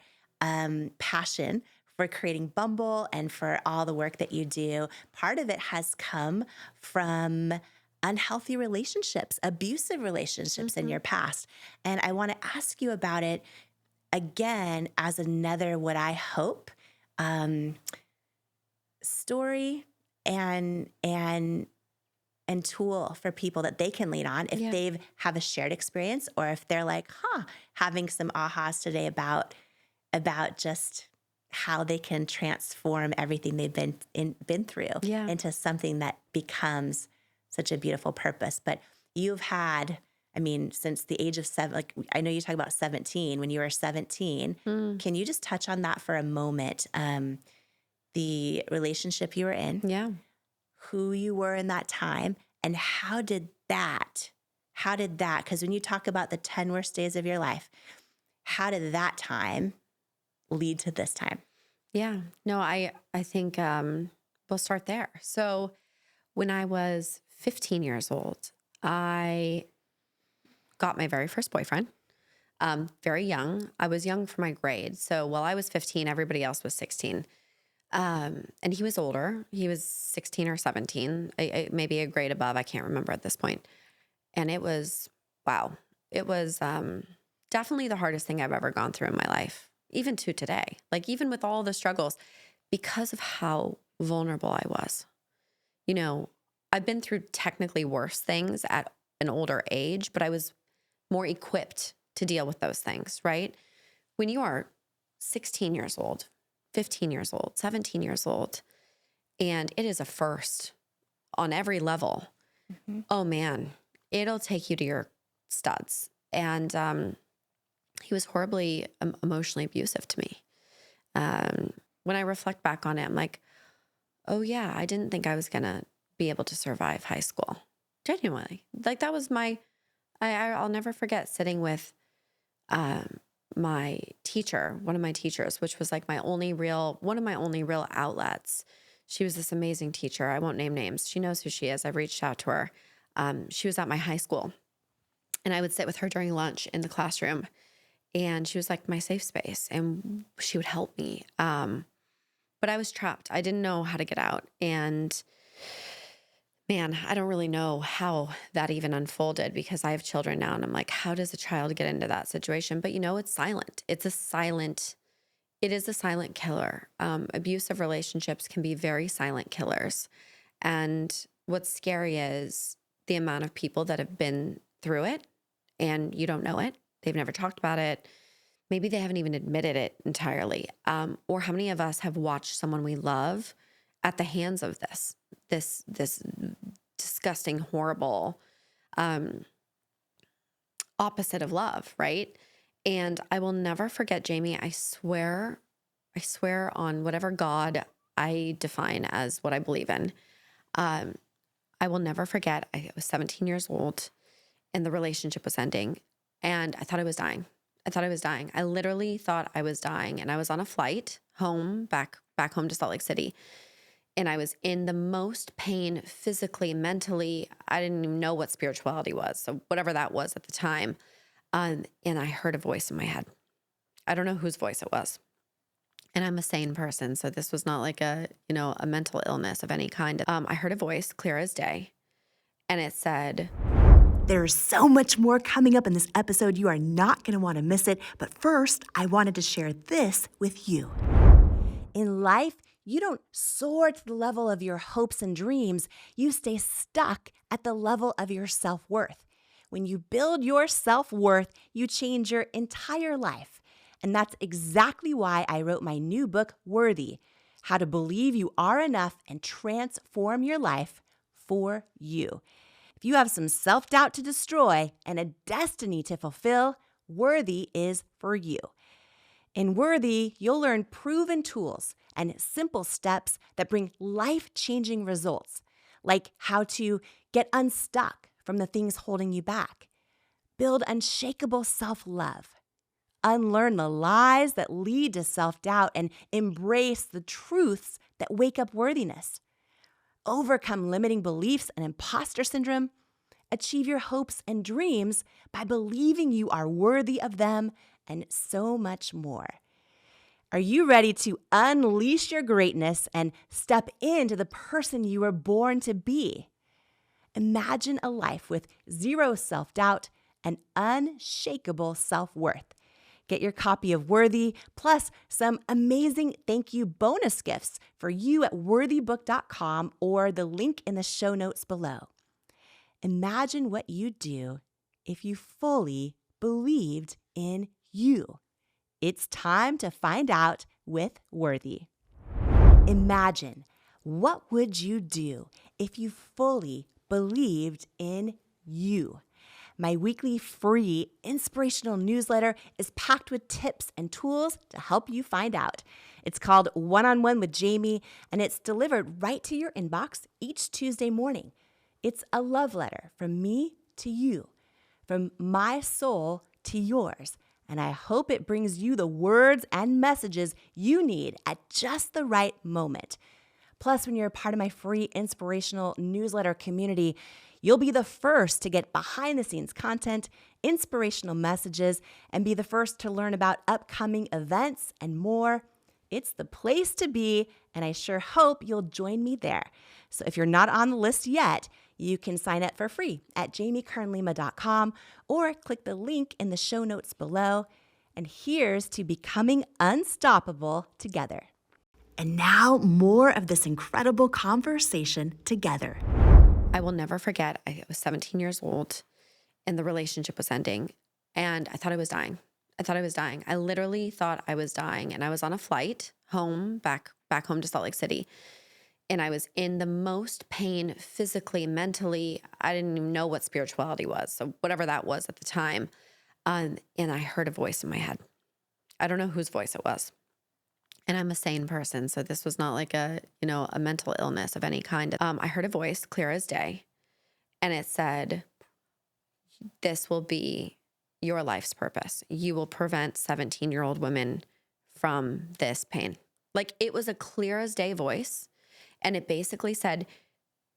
passion for creating Bumble and for all the work that you do, part of it has come from unhealthy relationships, abusive relationships in your past. And I want to ask you about it again as another, what I hope, story and tool for people that they can lean on if they have a shared experience, or if they're like, having some ahas today about just how they can transform everything they've been through into something that becomes such a beautiful purpose. But you've had, since the age of 7, like I know you talk about 17, when you were 17, can you just touch on that for a moment? The relationship you were in, who you were in that time, and how did that, because when you talk about the 10 worst days of your life, how did that time lead to this time? Yeah. No, I think we'll start there. So when I was 15 years old, I got my very first boyfriend, very young. I was young for my grade. So while I was 15, everybody else was 16. And he was older. He was 16 or 17, maybe a grade above. I can't remember at this point. And it was, wow. It was definitely the hardest thing I've ever gone through in my life, even to today. Like even with all the struggles, because of how vulnerable I was. I've been through technically worse things at an older age, but I was more equipped to deal with those things, right? When you are 16 years old, 15 years old, 17 years old, and it is a first on every level. Oh man, it'll take you to your studs. And he was horribly emotionally abusive to me. When I reflect back on it, I'm like, oh yeah, I didn't think I was going to be able to survive high school. Genuinely. Like that was I'll never forget sitting with my teacher, one of my teachers, which was like one of my only real outlets. She was this amazing teacher. I won't name names. She knows who she is. I've reached out to her. She was at my high school, and I would sit with her during lunch in the classroom, and she was like my safe space, and she would help me. But I was trapped. I didn't know how to get out. And man, I don't really know how that even unfolded because I have children now, and I'm like, how does a child get into that situation? But it's silent. It is a silent killer. Abusive relationships can be very silent killers. And what's scary is the amount of people that have been through it and you don't know it. They've never talked about it. Maybe they haven't even admitted it entirely. Or how many of us have watched someone we love at the hands of this disgusting, horrible opposite of love, right? And I will never forget, Jamie, I swear on whatever God I define as what I believe in. I will never forget, I was 17 years old and the relationship was ending, and I thought I was dying. I literally thought I was dying, and I was on a flight home, back home to Salt Lake City. And I was in the most pain physically, mentally. I didn't even know what spirituality was. So whatever that was at the time. And I heard a voice in my head. I don't know whose voice it was. And I'm a sane person. So this was not like a mental illness of any kind. I heard a voice clear as day. And it said, There's so much more coming up in this episode. You are not going to want to miss it. But first, I wanted to share this with you. In life, you don't soar to the level of your hopes and dreams. You stay stuck at the level of your self-worth. When you build your self-worth, you change your entire life. And that's exactly why I wrote my new book, Worthy: How to Believe You Are Enough and Transform Your Life for You. If you have some self-doubt to destroy and a destiny to fulfill, Worthy is for you. In Worthy, you'll learn proven tools and simple steps that bring life-changing results, like how to get unstuck from the things holding you back, build unshakable self-love, unlearn the lies that lead to self-doubt, and embrace the truths that wake up worthiness, overcome limiting beliefs and imposter syndrome, achieve your hopes and dreams by believing you are worthy of them, and so much more. Are you ready to unleash your greatness and step into the person you were born to be? Imagine a life with zero self-doubt and unshakable self-worth. Get your copy of Worthy, plus some amazing thank you bonus gifts for you at worthybook.com or the link in the show notes below. Imagine what you'd do if you fully believed in you. It's time to find out with Worthy. Imagine, what would you do if you fully believed in you? My weekly free inspirational newsletter is packed with tips and tools to help you find out. It's called One-on-One with Jamie, and it's delivered right to your inbox each Tuesday morning. It's a love letter from me to you, from my soul to yours. And I hope it brings you the words and messages you need at just the right moment. Plus, when you're a part of my free inspirational newsletter community, you'll be the first to get behind-the-scenes content, inspirational messages, and be the first to learn about upcoming events and more. It's the place to be, and I sure hope you'll join me there. So if you're not on the list yet, you can sign up for free at jamiekernlima.com or click the link in the show notes below. And here's to becoming unstoppable together. And now more of this incredible conversation together. I will never forget, I was 17 years old and the relationship was ending, and I thought I was dying. I literally thought I was dying, and I was on a flight home, back home to Salt Lake City. And I was in the most pain physically, mentally. I didn't even know what spirituality was. So whatever that was at the time. And I heard a voice in my head. I don't know whose voice it was. And I'm a sane person. So this was not like a mental illness of any kind. I heard a voice clear as day. And it said, this will be your life's purpose. You will prevent 17-year-old women from this pain. Like, it was a clear as day voice. And it basically said,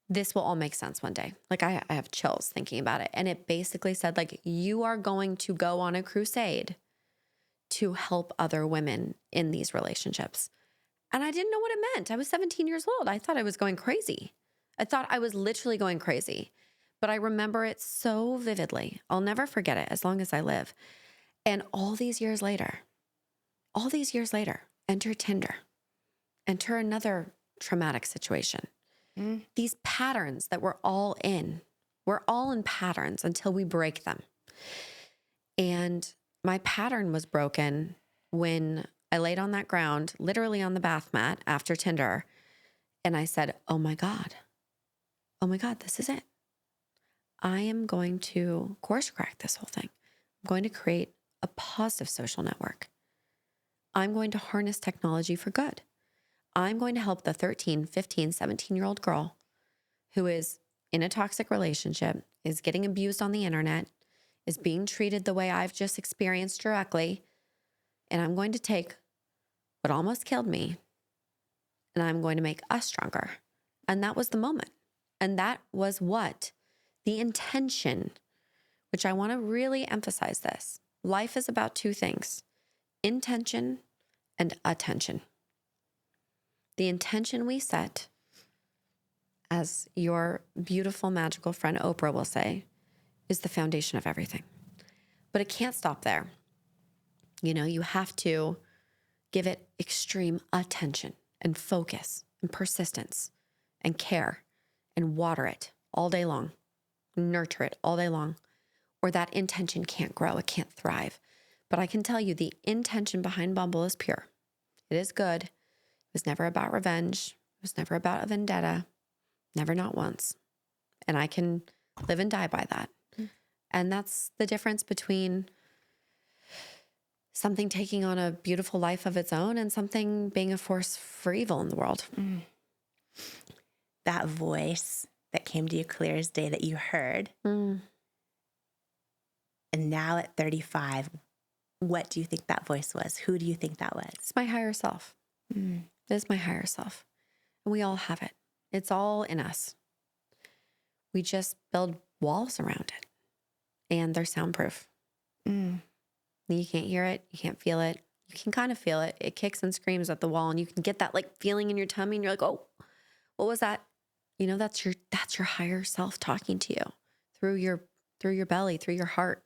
this will all make sense one day. Like, I have chills thinking about it. And it basically said, like, you are going to go on a crusade to help other women in these relationships. And I didn't know what it meant. I was 17 years old. I thought I was going crazy. I thought I was literally going crazy. But I remember it so vividly. I'll never forget it as long as I live. And all these years later, enter Tinder, enter another traumatic situation. These patterns that we're all in patterns until we break them. And my pattern was broken when I laid on that ground, literally on the bath mat after Tinder. And I said, oh my God, this is it. I am going to course correct this whole thing. I'm going to create a positive social network. I'm going to harness technology for good. I'm going to help the 13, 15, 17-year-old girl who is in a toxic relationship, is getting abused on the internet, is being treated the way I've just experienced directly. And I'm going to take what almost killed me and I'm going to make us stronger. And that was the moment. And that was what the intention, which I want to really emphasize this. Life is about two things, intention and attention. The intention we set, as your beautiful, magical friend Oprah will say, is the foundation of everything. But it can't stop there. You know, you have to give it extreme attention and focus and persistence and care and water it all day long, nurture it all day long, or that intention can't grow, it can't thrive. But I can tell you the intention behind Bumble is pure. It is good. It was never about revenge. It was never about a vendetta. Never, not once. And I can live and die by that. And that's the difference between something taking on a beautiful life of its own and something being a force for evil in the world. That voice that came to you clear as day that you heard. And now at 35, what do you think that voice was? Who do you think that was? It's my higher self. It is my higher self. And we all have it. It's all in us. We just build walls around it. And they're soundproof. You can't hear it. You can't feel it. You can kind of feel it. It kicks and screams at the wall. And you can get that like feeling in your tummy. And you're like, oh, what was that? You know, that's your higher self talking to you through your belly, through your heart.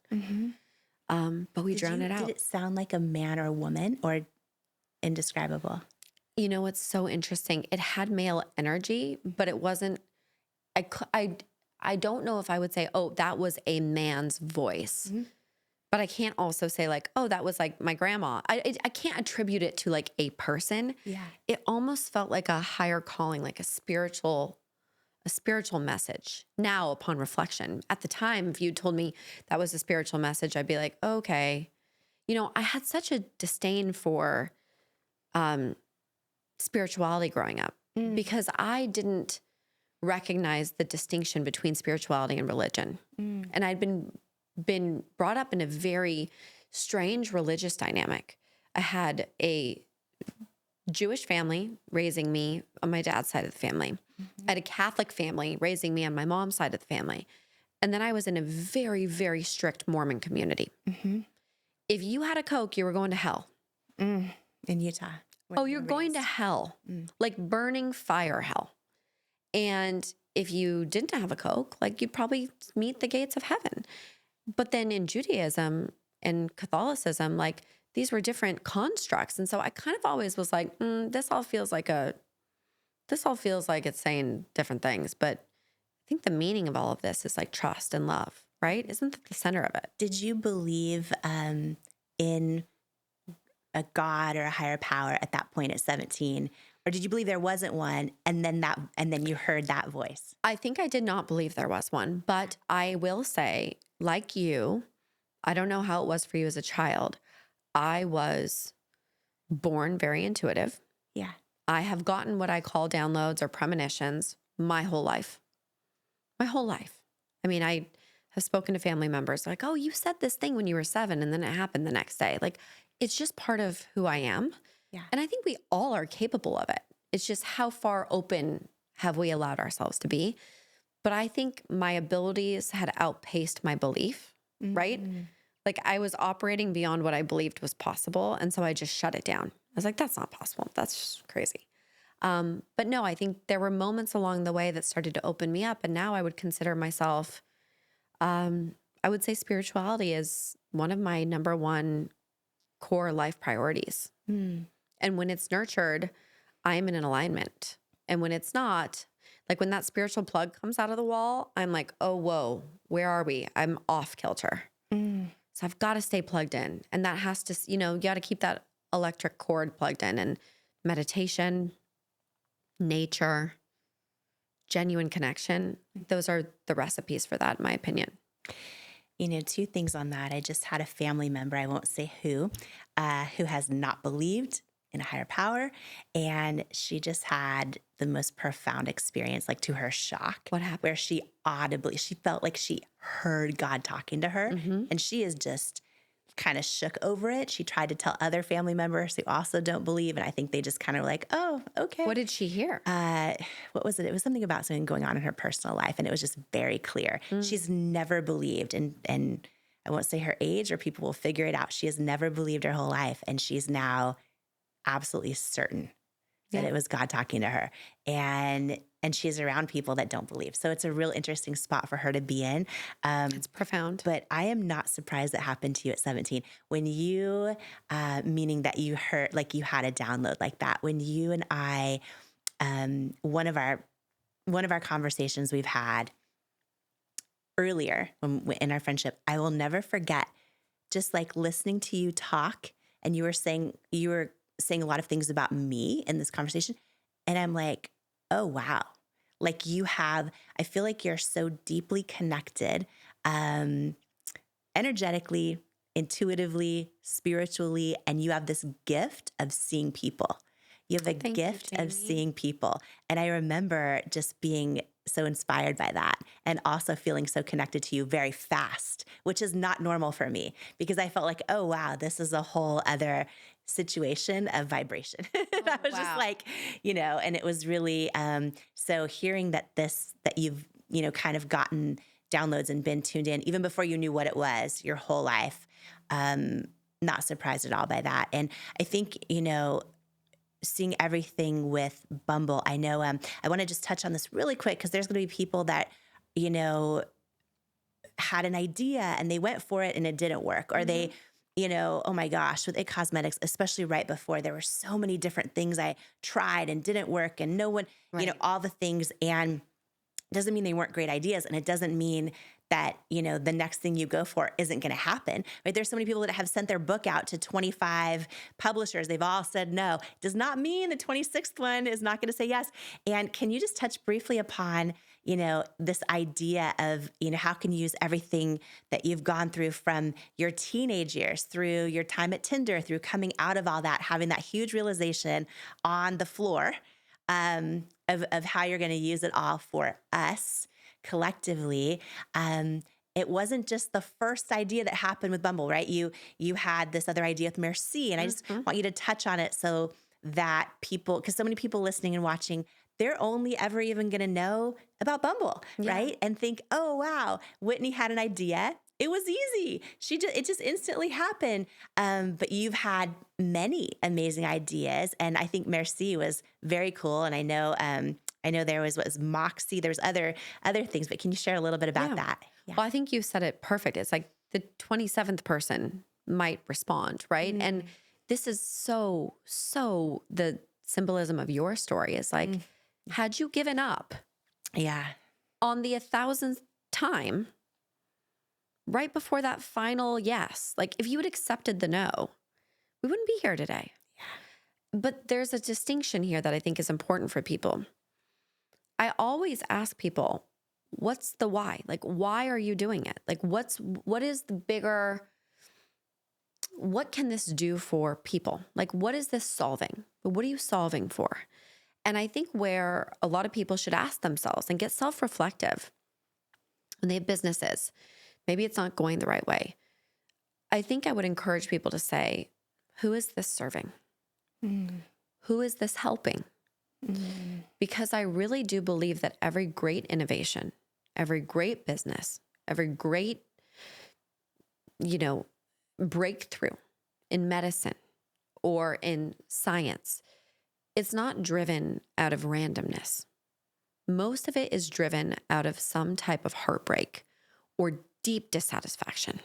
But we drown it out. Did it sound like a man or a woman or indescribable? You know, it's so interesting. It had male energy, but it wasn't, I don't know if I would say, oh, that was a man's voice. But I can't also say like, oh, that was like my grandma. I can't attribute it to like a person. Yeah. It almost felt like a higher calling, like a spiritual message. Now, upon reflection, at the time, if you told me that was a spiritual message, I'd be like, okay. You know, I had such a disdain for spirituality growing up because I didn't recognize the distinction between spirituality and religion. And I'd been brought up in a very strange religious dynamic. I had a Jewish family raising me on my dad's side of the family. I had a Catholic family raising me on my mom's side of the family. And then I was in a very, very strict Mormon community. If you had a Coke, you were going to hell. In Utah. Oh, you're going to hell, like burning fire hell. And if you didn't have a Coke, like you'd probably meet the gates of heaven. But then in Judaism and Catholicism, like these were different constructs. And so I kind of always was like, this all feels like it's saying different things. But I think the meaning of all of this is like trust and love, right? Isn't that the center of it? Did you believe in a God or a higher power at that point at 17? Or did you believe there wasn't one and then you heard that voice? I think I did not believe there was one, but I will say, like you, I don't know how it was for you as a child. I was born very intuitive. Yeah. I have gotten what I call downloads or premonitions my whole life. My whole life. I mean, I have spoken to family members like, oh, you said this thing when you were 7 and then it happened the next day. Like, it's just part of who I am. Yeah. And I think we all are capable of it. It's just how far open have we allowed ourselves to be? But I think my abilities had outpaced my belief, right? Like I was operating beyond what I believed was possible. And so I just shut it down. I was like, that's not possible. That's just crazy. But no, I think there were moments along the way that started to open me up. And now I would consider myself, I would say spirituality is one of my number one core life priorities. And when it's nurtured, I'm in an alignment. And when it's not, like when that spiritual plug comes out of the wall, I'm like, oh, whoa, where are we? I'm off kilter. So I've got to stay plugged in. And that has to, you got to keep that electric cord plugged in. And meditation, nature, genuine connection, those are the recipes for that, in my opinion. Two things on that. I just had a family member, I won't say who has not believed in a higher power. And she just had the most profound experience, like to her shock. What happened? Where she felt like she heard God talking to her. And she is just kind of shook over it. She tried to tell other family members who also don't believe. And I think they just kind of were like, oh, okay. What did she hear? What was it? It was something about something going on in her personal life. And it was just very clear. She's never believed. And I won't say her age or people will figure it out. She has never believed her whole life. And she's now absolutely certain that it was God talking to her. And she's around people that don't believe. So it's a real interesting spot for her to be in. It's profound. But I am not surprised that happened to you at 17. When you, meaning that you heard, like you had a download like that, when you and I, one of our conversations we've had earlier in our friendship, I will never forget just like listening to you talk, and you were saying a lot of things about me in this conversation. And I'm like, oh, wow. Like I feel like you're so deeply connected, energetically, intuitively, spiritually, and you have this gift of seeing people. You have a gift of seeing people. And I remember just being so inspired by that and also feeling so connected to you very fast, which is not normal for me because I felt like, oh, wow, this is a whole other situation of vibration. I was just like, and it was really, so hearing that you've, kind of gotten downloads and been tuned in even before you knew what it was your whole life, not surprised at all by that. And I think, seeing everything with Bumble, I know, I want to just touch on this really quick because there's going to be people that, had an idea and they went for it and it didn't work, or they, oh my gosh, with cosmetics, especially right before, there were so many different things I tried and didn't work, and no one, all the things, and it doesn't mean they weren't great ideas. And it doesn't mean that, the next thing you go for isn't going to happen, right? There's so many people that have sent their book out to 25 publishers. They've all said no. It does not mean the 26th one is not going to say yes. And can you just touch briefly upon, this idea of, how can you use everything that you've gone through from your teenage years, through your time at Tinder, through coming out of all that, having that huge realization on the floor, of how you're going to use it all for us collectively. It wasn't just the first idea that happened with Bumble, right? You had this other idea with Merci, and I just want you to touch on it so that people, because so many people listening and watching, they're only ever even going to know about Bumble, right? And think, oh, wow, Whitney had an idea. It was easy. It just instantly happened. But you've had many amazing ideas, and I think Merci was very cool. And I know there was Moxie. There's other things, but can you share a little bit about that? Yeah. Well, I think you said it perfect. It's like the 27th person might respond, right? And this is so the symbolism of your story is like, had you given up on the 1,000th time, right before that final yes, like if you had accepted the no, we wouldn't be here today. Yeah. But there's a distinction here that I think is important for people. I always ask people, what's the why? Like, why are you doing it? Like, what is the bigger, what can this do for people? Like, what is this solving? What are you solving for? And I think where a lot of people should ask themselves and get self-reflective when they have businesses Maybe it's not going the right way. I think I would encourage people to say, who is this serving? Who is this helping? Because I really do believe that every great innovation, every great business, every great, breakthrough in medicine or in science, it's not driven out of randomness. Most of it is driven out of some type of heartbreak or deep dissatisfaction.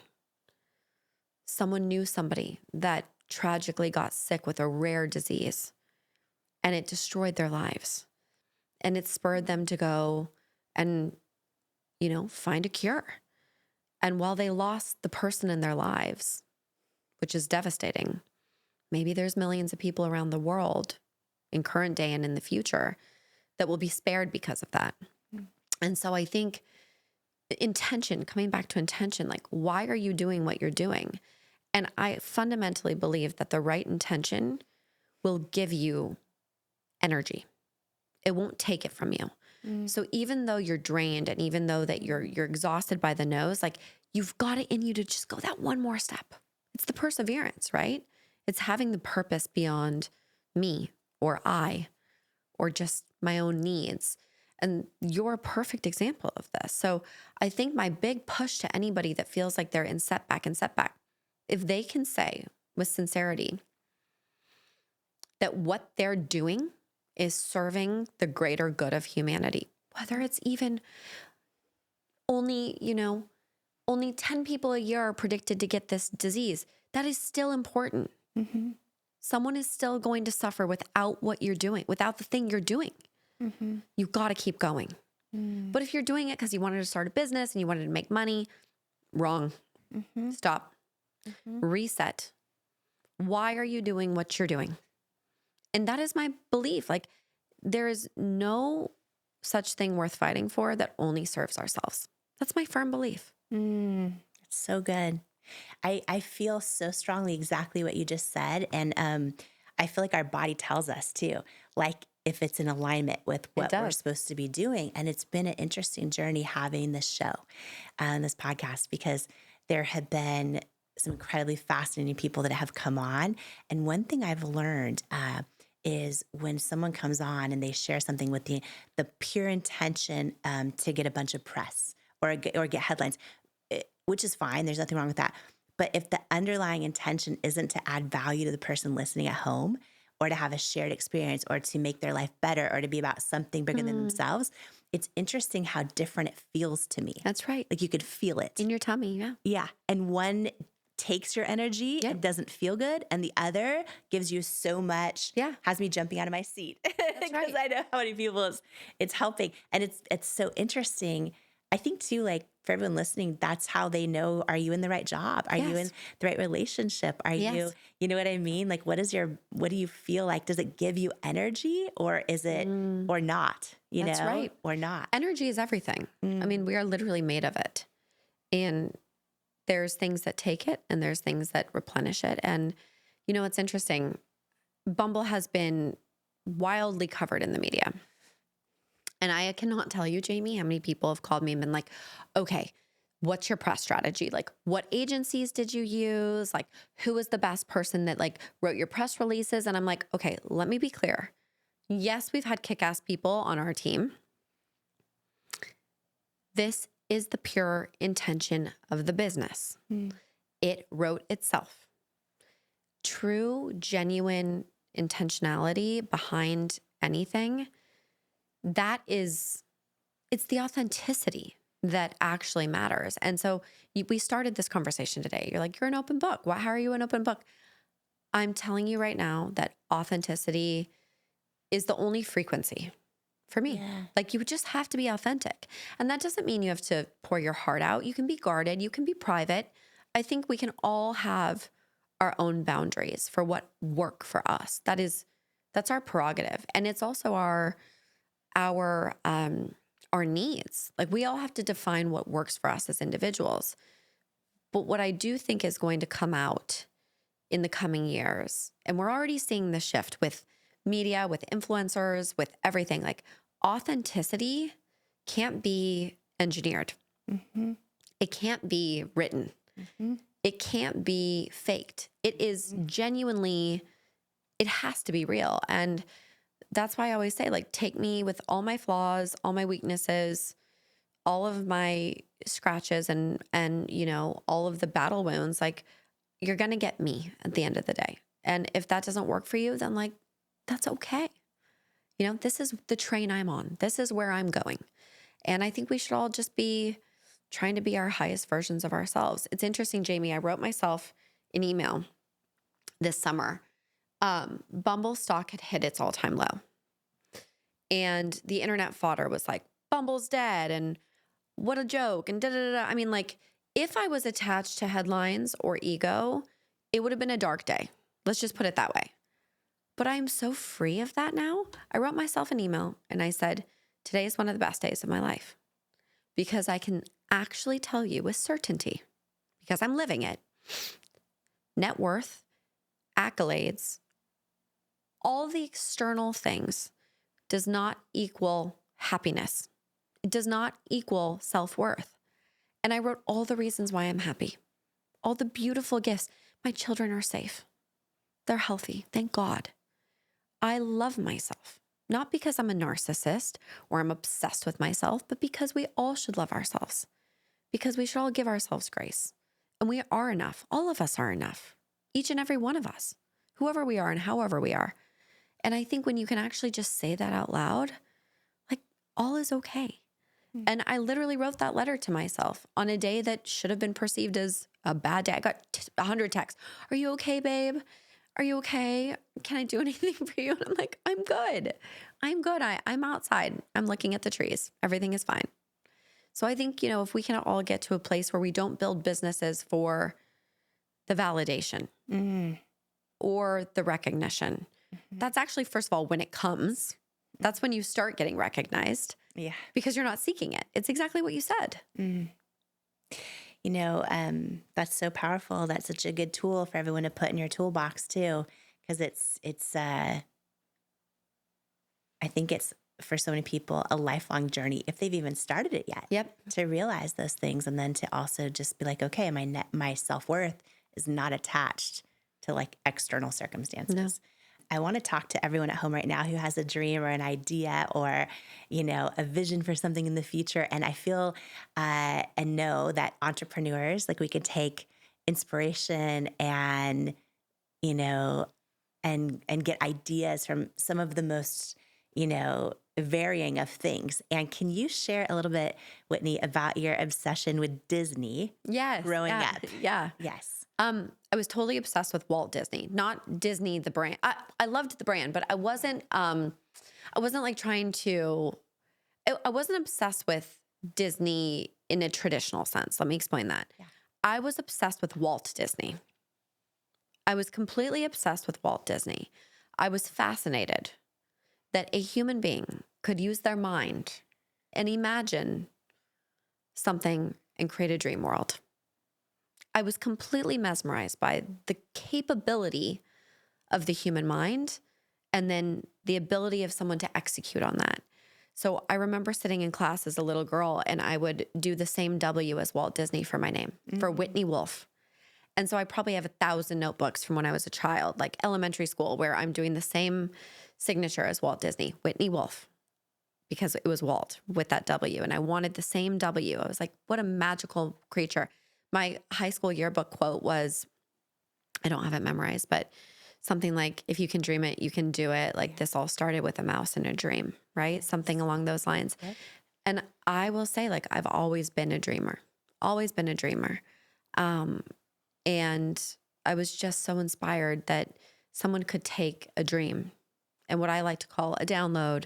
Someone knew somebody that tragically got sick with a rare disease and it destroyed their lives. And it spurred them to go and, find a cure. And while they lost the person in their lives, which is devastating, maybe there's millions of people around the world in current day and in the future that will be spared because of that. And so I think intention, coming back to intention, like, why are you doing what you're doing? And I fundamentally believe that the right intention will give you energy. It won't take it from you. So even though you're drained and even though that you're exhausted by the nose, like, you've got it in you to just go that one more step. It's the perseverance, right? It's having the purpose beyond me or I or just my own needs. And you're a perfect example of this. So I think my big push to anybody that feels like they're in setback, if they can say with sincerity that what they're doing is serving the greater good of humanity, whether it's even only 10 people a year are predicted to get this disease, that is still important. Someone is still going to suffer without what you're doing, without the thing you're doing. You've got to keep going. But if you're doing it because you wanted to start a business and you wanted to make money, wrong. Stop. Reset. Why are you doing what you're doing? And that is my belief. Like, there is no such thing worth fighting for that only serves ourselves. That's my firm belief. It's so good. I feel so strongly exactly what you just said. And I feel like our body tells us too, like, if it's in alignment with what we're supposed to be doing. And it's been an interesting journey having this show and this podcast, because there have been some incredibly fascinating people that have come on. And one thing I've learned is when someone comes on and they share something with the pure intention to get a bunch of press or get headlines, which is fine. There's nothing wrong with that. But if the underlying intention isn't to add value to the person listening at home, or to have a shared experience, or to make their life better, or to be about something bigger than themselves, it's interesting how different it feels to me. That's right. Like, you could feel it. In your tummy, yeah. Yeah. And one takes your energy and doesn't feel good, and the other gives you so much, has me jumping out of my seat. Because I know how many people it's helping. And it's so interesting. I think too, like, for everyone listening, that's how they know, are you in the right job? Are you in the right relationship? Are you know what I mean? Like, what do you feel like? Does it give you energy, or is it, or not, That's right. or not? Energy is everything. I mean, we are literally made of it. And there's things that take it and there's things that replenish it. And, it's interesting. Bumble has been wildly covered in the media. And I cannot tell you, Jamie, how many people have called me and been like, okay, what's your press strategy? Like, what agencies did you use? Like, who was the best person that wrote your press releases? And I'm like, okay, let me be clear. Yes, we've had kick-ass people on our team. This is the pure intention of the business. It wrote itself. True, genuine intentionality behind anything, it's the authenticity that actually matters. And so we started this conversation today. You're like, you're an open book. How are you an open book? I'm telling you right now that authenticity is the only frequency for me. Like, you just have to be authentic. And that doesn't mean you have to pour your heart out. You can be guarded. You can be private. I think we can all have our own boundaries for what work for us. That's our prerogative. And it's also our needs. Like, we all have to define what works for us as individuals. But what I do think is going to come out in the coming years, and we're already seeing the shift with media, with influencers, with everything, like, authenticity can't be engineered. It It can't be written. It can't be faked. It is genuinely, it has to be real. And that's why I always say, like, take me with all my flaws, all my weaknesses, all of my scratches and you know, all of the battle wounds. Like, you're going to get me at the end of the day. And if that doesn't work for you, then like, that's okay. You know, this is the train I'm on. This is where I'm going. And I think we should all just be trying to be our highest versions of ourselves. It's interesting, Jamie, I wrote myself an email this summer. Bumble stock had hit its all-time low. And the internet fodder was like, Bumble's dead and what a joke and da-da-da-da. I mean, like, if I was attached to headlines or ego, it would have been a dark day. Let's just put it that way. But I'm so free of that now. I wrote myself an email and I said, today is one of the best days of my life because I can actually tell you with certainty, because I'm living it, net worth, accolades, all the external things does not equal happiness. It does not equal self-worth. And I wrote all the reasons why I'm happy, all the beautiful gifts. My children are safe. They're healthy. Thank God. I love myself, not because I'm a narcissist or I'm obsessed with myself, but because we all should love ourselves, because we should all give ourselves grace. And we are enough. All of us are enough. Each and every one of us, whoever we are and however we are. And I think when you can actually just say that out loud, like, all is okay. And I literally wrote that letter to myself on a day that should have been perceived as a bad day. I got 100 texts. Are you okay, babe? Are you okay? Can I do anything for you? And I'm like, I'm good. I'm good. I'm outside. I'm looking at the trees. Everything is fine. So I think, you know, if we can all get to a place where we don't build businesses for the validation or the recognition, that's actually, first of all, when it comes, that's when you start getting recognized. Yeah. Because you're not seeking it. It's exactly what you said. You know, that's so powerful. That's such a good tool for everyone to put in your toolbox too, because I think it's for so many people a lifelong journey if they've even started it yet. Yep. To realize those things, and then to also just be like, okay, my self-worth is not attached to like external circumstances. No. I want to talk to everyone at home right now who has a dream or an idea or, you know, a vision for something in the future. And I feel and know that entrepreneurs, like, we could take inspiration and, you know, and get ideas from some of the most, you know, varying of things. And can you share a little bit, Whitney, about your obsession with Disney growing up? Yeah. Yes. I was totally obsessed with Walt Disney, not Disney, the brand. I loved the brand, but I wasn't like trying to, I wasn't obsessed with Disney in a traditional sense. Let me explain that. Yeah. I was obsessed with Walt Disney. I was completely obsessed with Walt Disney. I was fascinated that a human being could use their mind and imagine something and create a dream world. I was completely mesmerized by the capability of the human mind and then the ability of someone to execute on that. So I remember sitting in class as a little girl and I would do the same W as Walt Disney for my name, for Whitney Wolfe. And so I probably have 1,000 notebooks from when I was a child, like elementary school, where I'm doing the same signature as Walt Disney, Whitney Wolfe, because it was Walt with that W. And I wanted the same W. I was like, what a magical creature. My high school yearbook quote was, I don't have it memorized, but something like, if you can dream it, you can do it. Like, this all started with a mouse and a dream, right? Something along those lines. Okay. And I will say, like, I've always been a dreamer, always been a dreamer. And I was just so inspired that someone could take a dream and what I like to call a download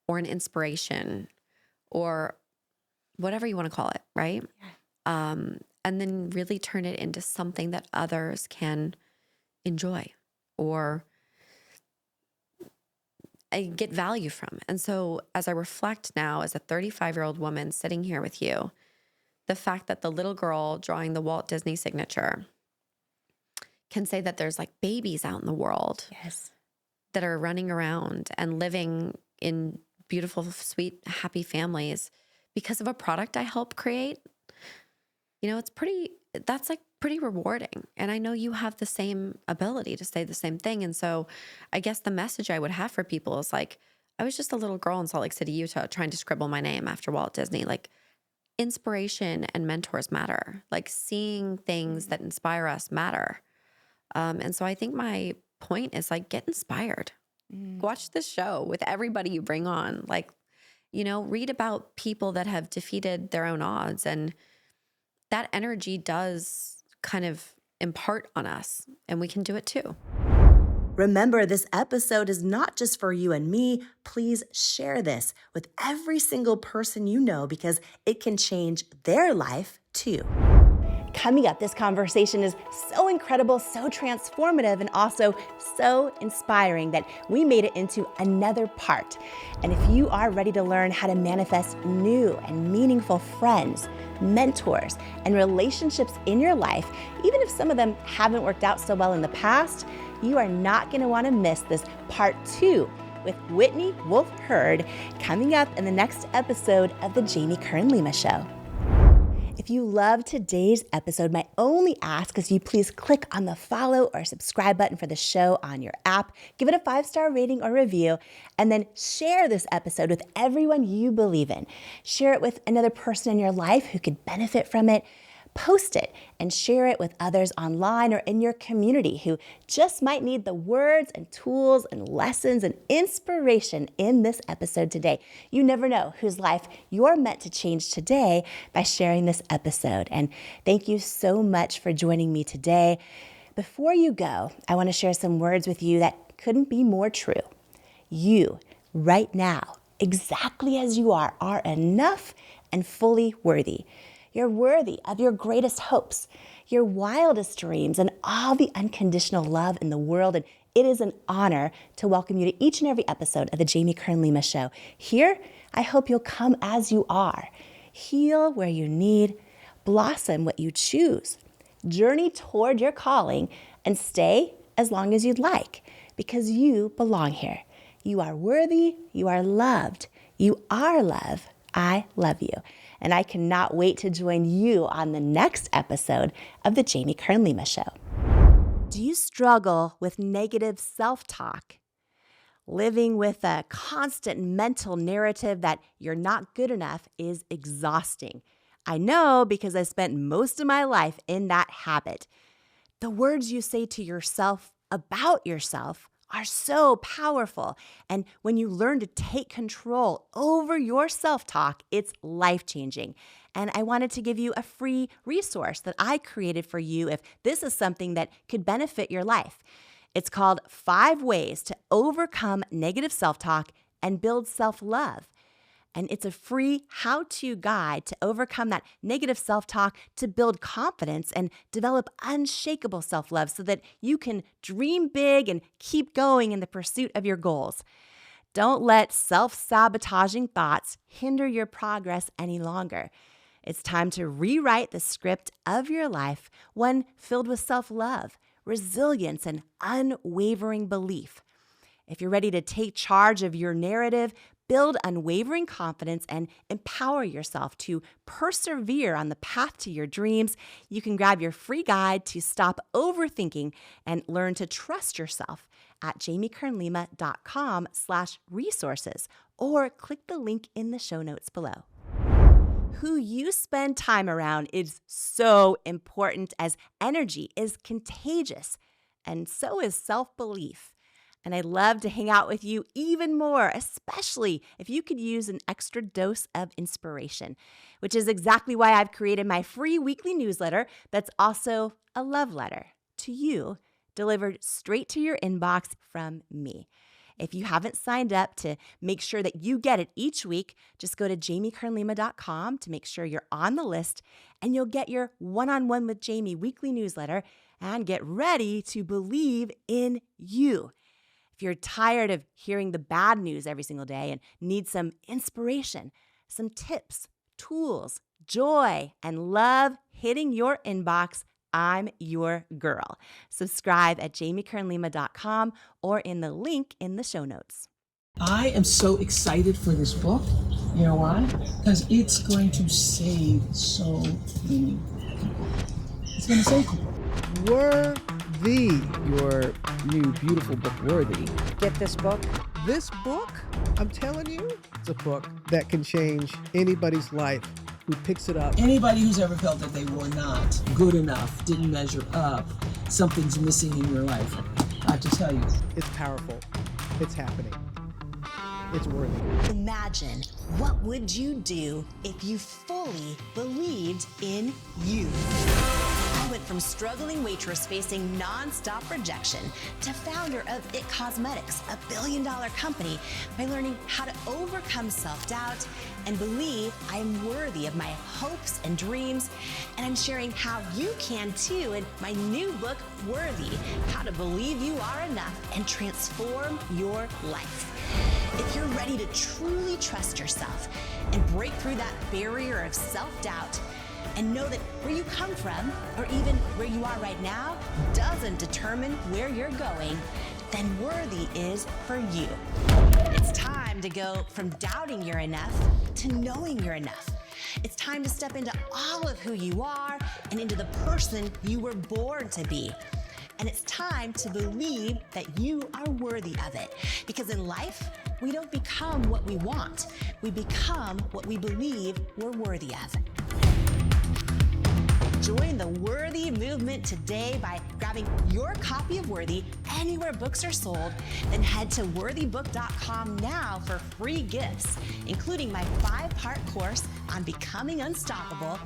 or an inspiration or whatever you want to call it, right? Yeah. And then really turn it into something that others can enjoy or get value from. And so as I reflect now as a 35-year-old woman sitting here with you, the fact that the little girl drawing the Walt Disney signature can say that there's like babies out in the world that are running around and living in beautiful, sweet, happy families because of a product I helped create. that's like pretty rewarding. And I know you have the same ability to say the same thing. And so I guess the message I would have for people is like, I was just a little girl in Salt Lake City, Utah, trying to scribble my name after Walt Disney. Like, inspiration and mentors matter. Like, seeing things that inspire us matter. And so I think my point is like, get inspired. Watch the show with everybody you bring on. Like, read about people that have defeated their own odds, and that energy does kind of impart on us, and we can do it too. Remember, this episode is not just for you and me. Please share this with every single person you know, because it can change their life too. Coming up, this conversation is so incredible, so transformative, and also so inspiring that we made it into another part. And if you are ready to learn how to manifest new and meaningful friends, mentors, and relationships in your life, even if some of them haven't worked out so well in the past, you are not going to want to miss this part 2 with Whitney Wolfe Herd coming up in the next episode of the Jamie Kern Lima Show. If you love today's episode, my only ask is you please click on the follow or subscribe button for the show on your app, give it a 5-star rating or review, and then share this episode with everyone you believe in. Share it with another person in your life who could benefit from it. Post it and share it with others online or in your community who just might need the words and tools and lessons and inspiration in this episode today. You never know whose life you're meant to change today by sharing this episode. And thank you so much for joining me today. Before you go, I want to share some words with you that couldn't be more true. You, right now, exactly as you are enough and fully worthy. You're worthy of your greatest hopes, your wildest dreams, and all the unconditional love in the world. And it is an honor to welcome you to each and every episode of the Jamie Kern Lima Show. Here, I hope you'll come as you are. Heal where you need, blossom what you choose, journey toward your calling, and stay as long as you'd like, because you belong here. You are worthy, you are loved, you are love. I love you. And I cannot wait to join you on the next episode of the Jamie Kern Lima Show. Do you struggle with negative self-talk? Living with a constant mental narrative that you're not good enough is exhausting. I know, because I spent most of my life in that habit. The words you say to yourself about yourself are so powerful. And when you learn to take control over your self-talk, it's life-changing. And I wanted to give you a free resource that I created for you if this is something that could benefit your life. It's called 5 Ways to Overcome Negative Self-Talk and Build Self-Love. And it's a free how-to guide to overcome that negative self-talk, to build confidence and develop unshakable self-love so that you can dream big and keep going in the pursuit of your goals. Don't let self-sabotaging thoughts hinder your progress any longer. It's time to rewrite the script of your life, one filled with self-love, resilience, and unwavering belief. If you're ready to take charge of your narrative, build unwavering confidence, and empower yourself to persevere on the path to your dreams, you can grab your free guide to stop overthinking and learn to trust yourself at jamiekernlima.com/resources, or click the link in the show notes below. Who you spend time around is so important, as energy is contagious, and so is self-belief. And I'd love to hang out with you even more, especially if you could use an extra dose of inspiration, which is exactly why I've created my free weekly newsletter that's also a love letter to you, delivered straight to your inbox from me. If you haven't signed up to make sure that you get it each week, just go to jamiekernlima.com to make sure you're on the list, and you'll get your One-on-One with Jamie weekly newsletter and get ready to believe in you. If you're tired of hearing the bad news every single day and need some inspiration, some tips, tools, joy, and love hitting your inbox, I'm your girl. Subscribe at jamiekernlima.com or in the link in the show notes. I am so excited for this book. You know why? Because it's going to save so many people. It's going to save people. Worthy, your new beautiful book, Worthy. Get this book. This book, I'm telling you, it's a book that can change anybody's life who picks it up. Anybody who's ever felt that they were not good enough, didn't measure up, something's missing in your life, I have to tell you. It's powerful. It's happening. It's worthy. Imagine, what would you do if you fully believed in you? I went from struggling waitress facing non-stop rejection to founder of It Cosmetics, a billion-dollar company, by learning how to overcome self-doubt and believe I am worthy of my hopes and dreams. And I'm sharing how you can too in my new book, Worthy, How to Believe You Are Enough and Transform Your Life. If you're ready to truly trust yourself and break through that barrier of self-doubt, and know that where you come from, or even where you are right now, doesn't determine where you're going, then Worthy is for you. It's time to go from doubting you're enough to knowing you're enough. It's time to step into all of who you are and into the person you were born to be. And it's time to believe that you are worthy of it. Because in life, we don't become what we want. We become what we believe we're worthy of. Join the Worthy movement today by grabbing your copy of Worthy anywhere books are sold. Then head to worthybook.com now for free gifts, including my 5-part course on becoming unstoppable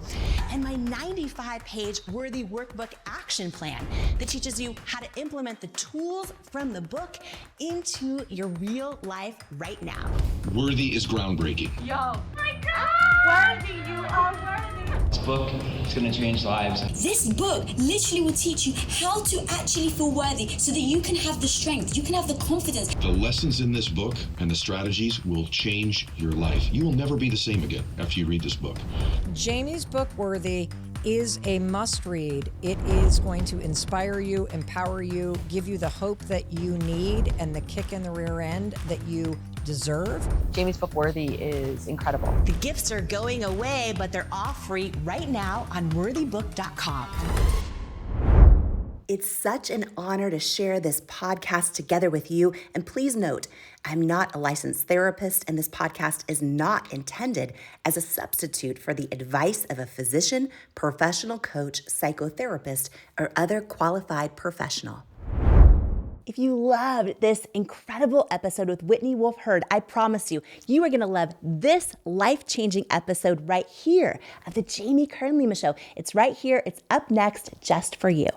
and my 95-page Worthy workbook action plan that teaches you how to implement the tools from the book into your real life right now. Worthy is groundbreaking. Yo, my God! Worthy, you are worthy. This book is going to change lives. This book literally will teach you how to actually feel worthy so that you can have the strength, you can have the confidence. The lessons in this book and the strategies will change your life. You will never be the same again after you read this book. Jamie's book, Worthy, is a must-read. It is going to inspire you, empower you, give you the hope that you need and the kick in the rear end that you deserve. Jamie's book, Worthy, is incredible. The gifts are going away, but they're all free right now on worthybook.com. It's such an honor to share this podcast together with you. And please note, I'm not a licensed therapist, and this podcast is not intended as a substitute for the advice of a physician, professional coach, psychotherapist, or other qualified professional. If you loved this incredible episode with Whitney Wolfe Herd, I promise you, you are going to love this life-changing episode right here of the Kern Lima Show. It's right here. It's up next just for you.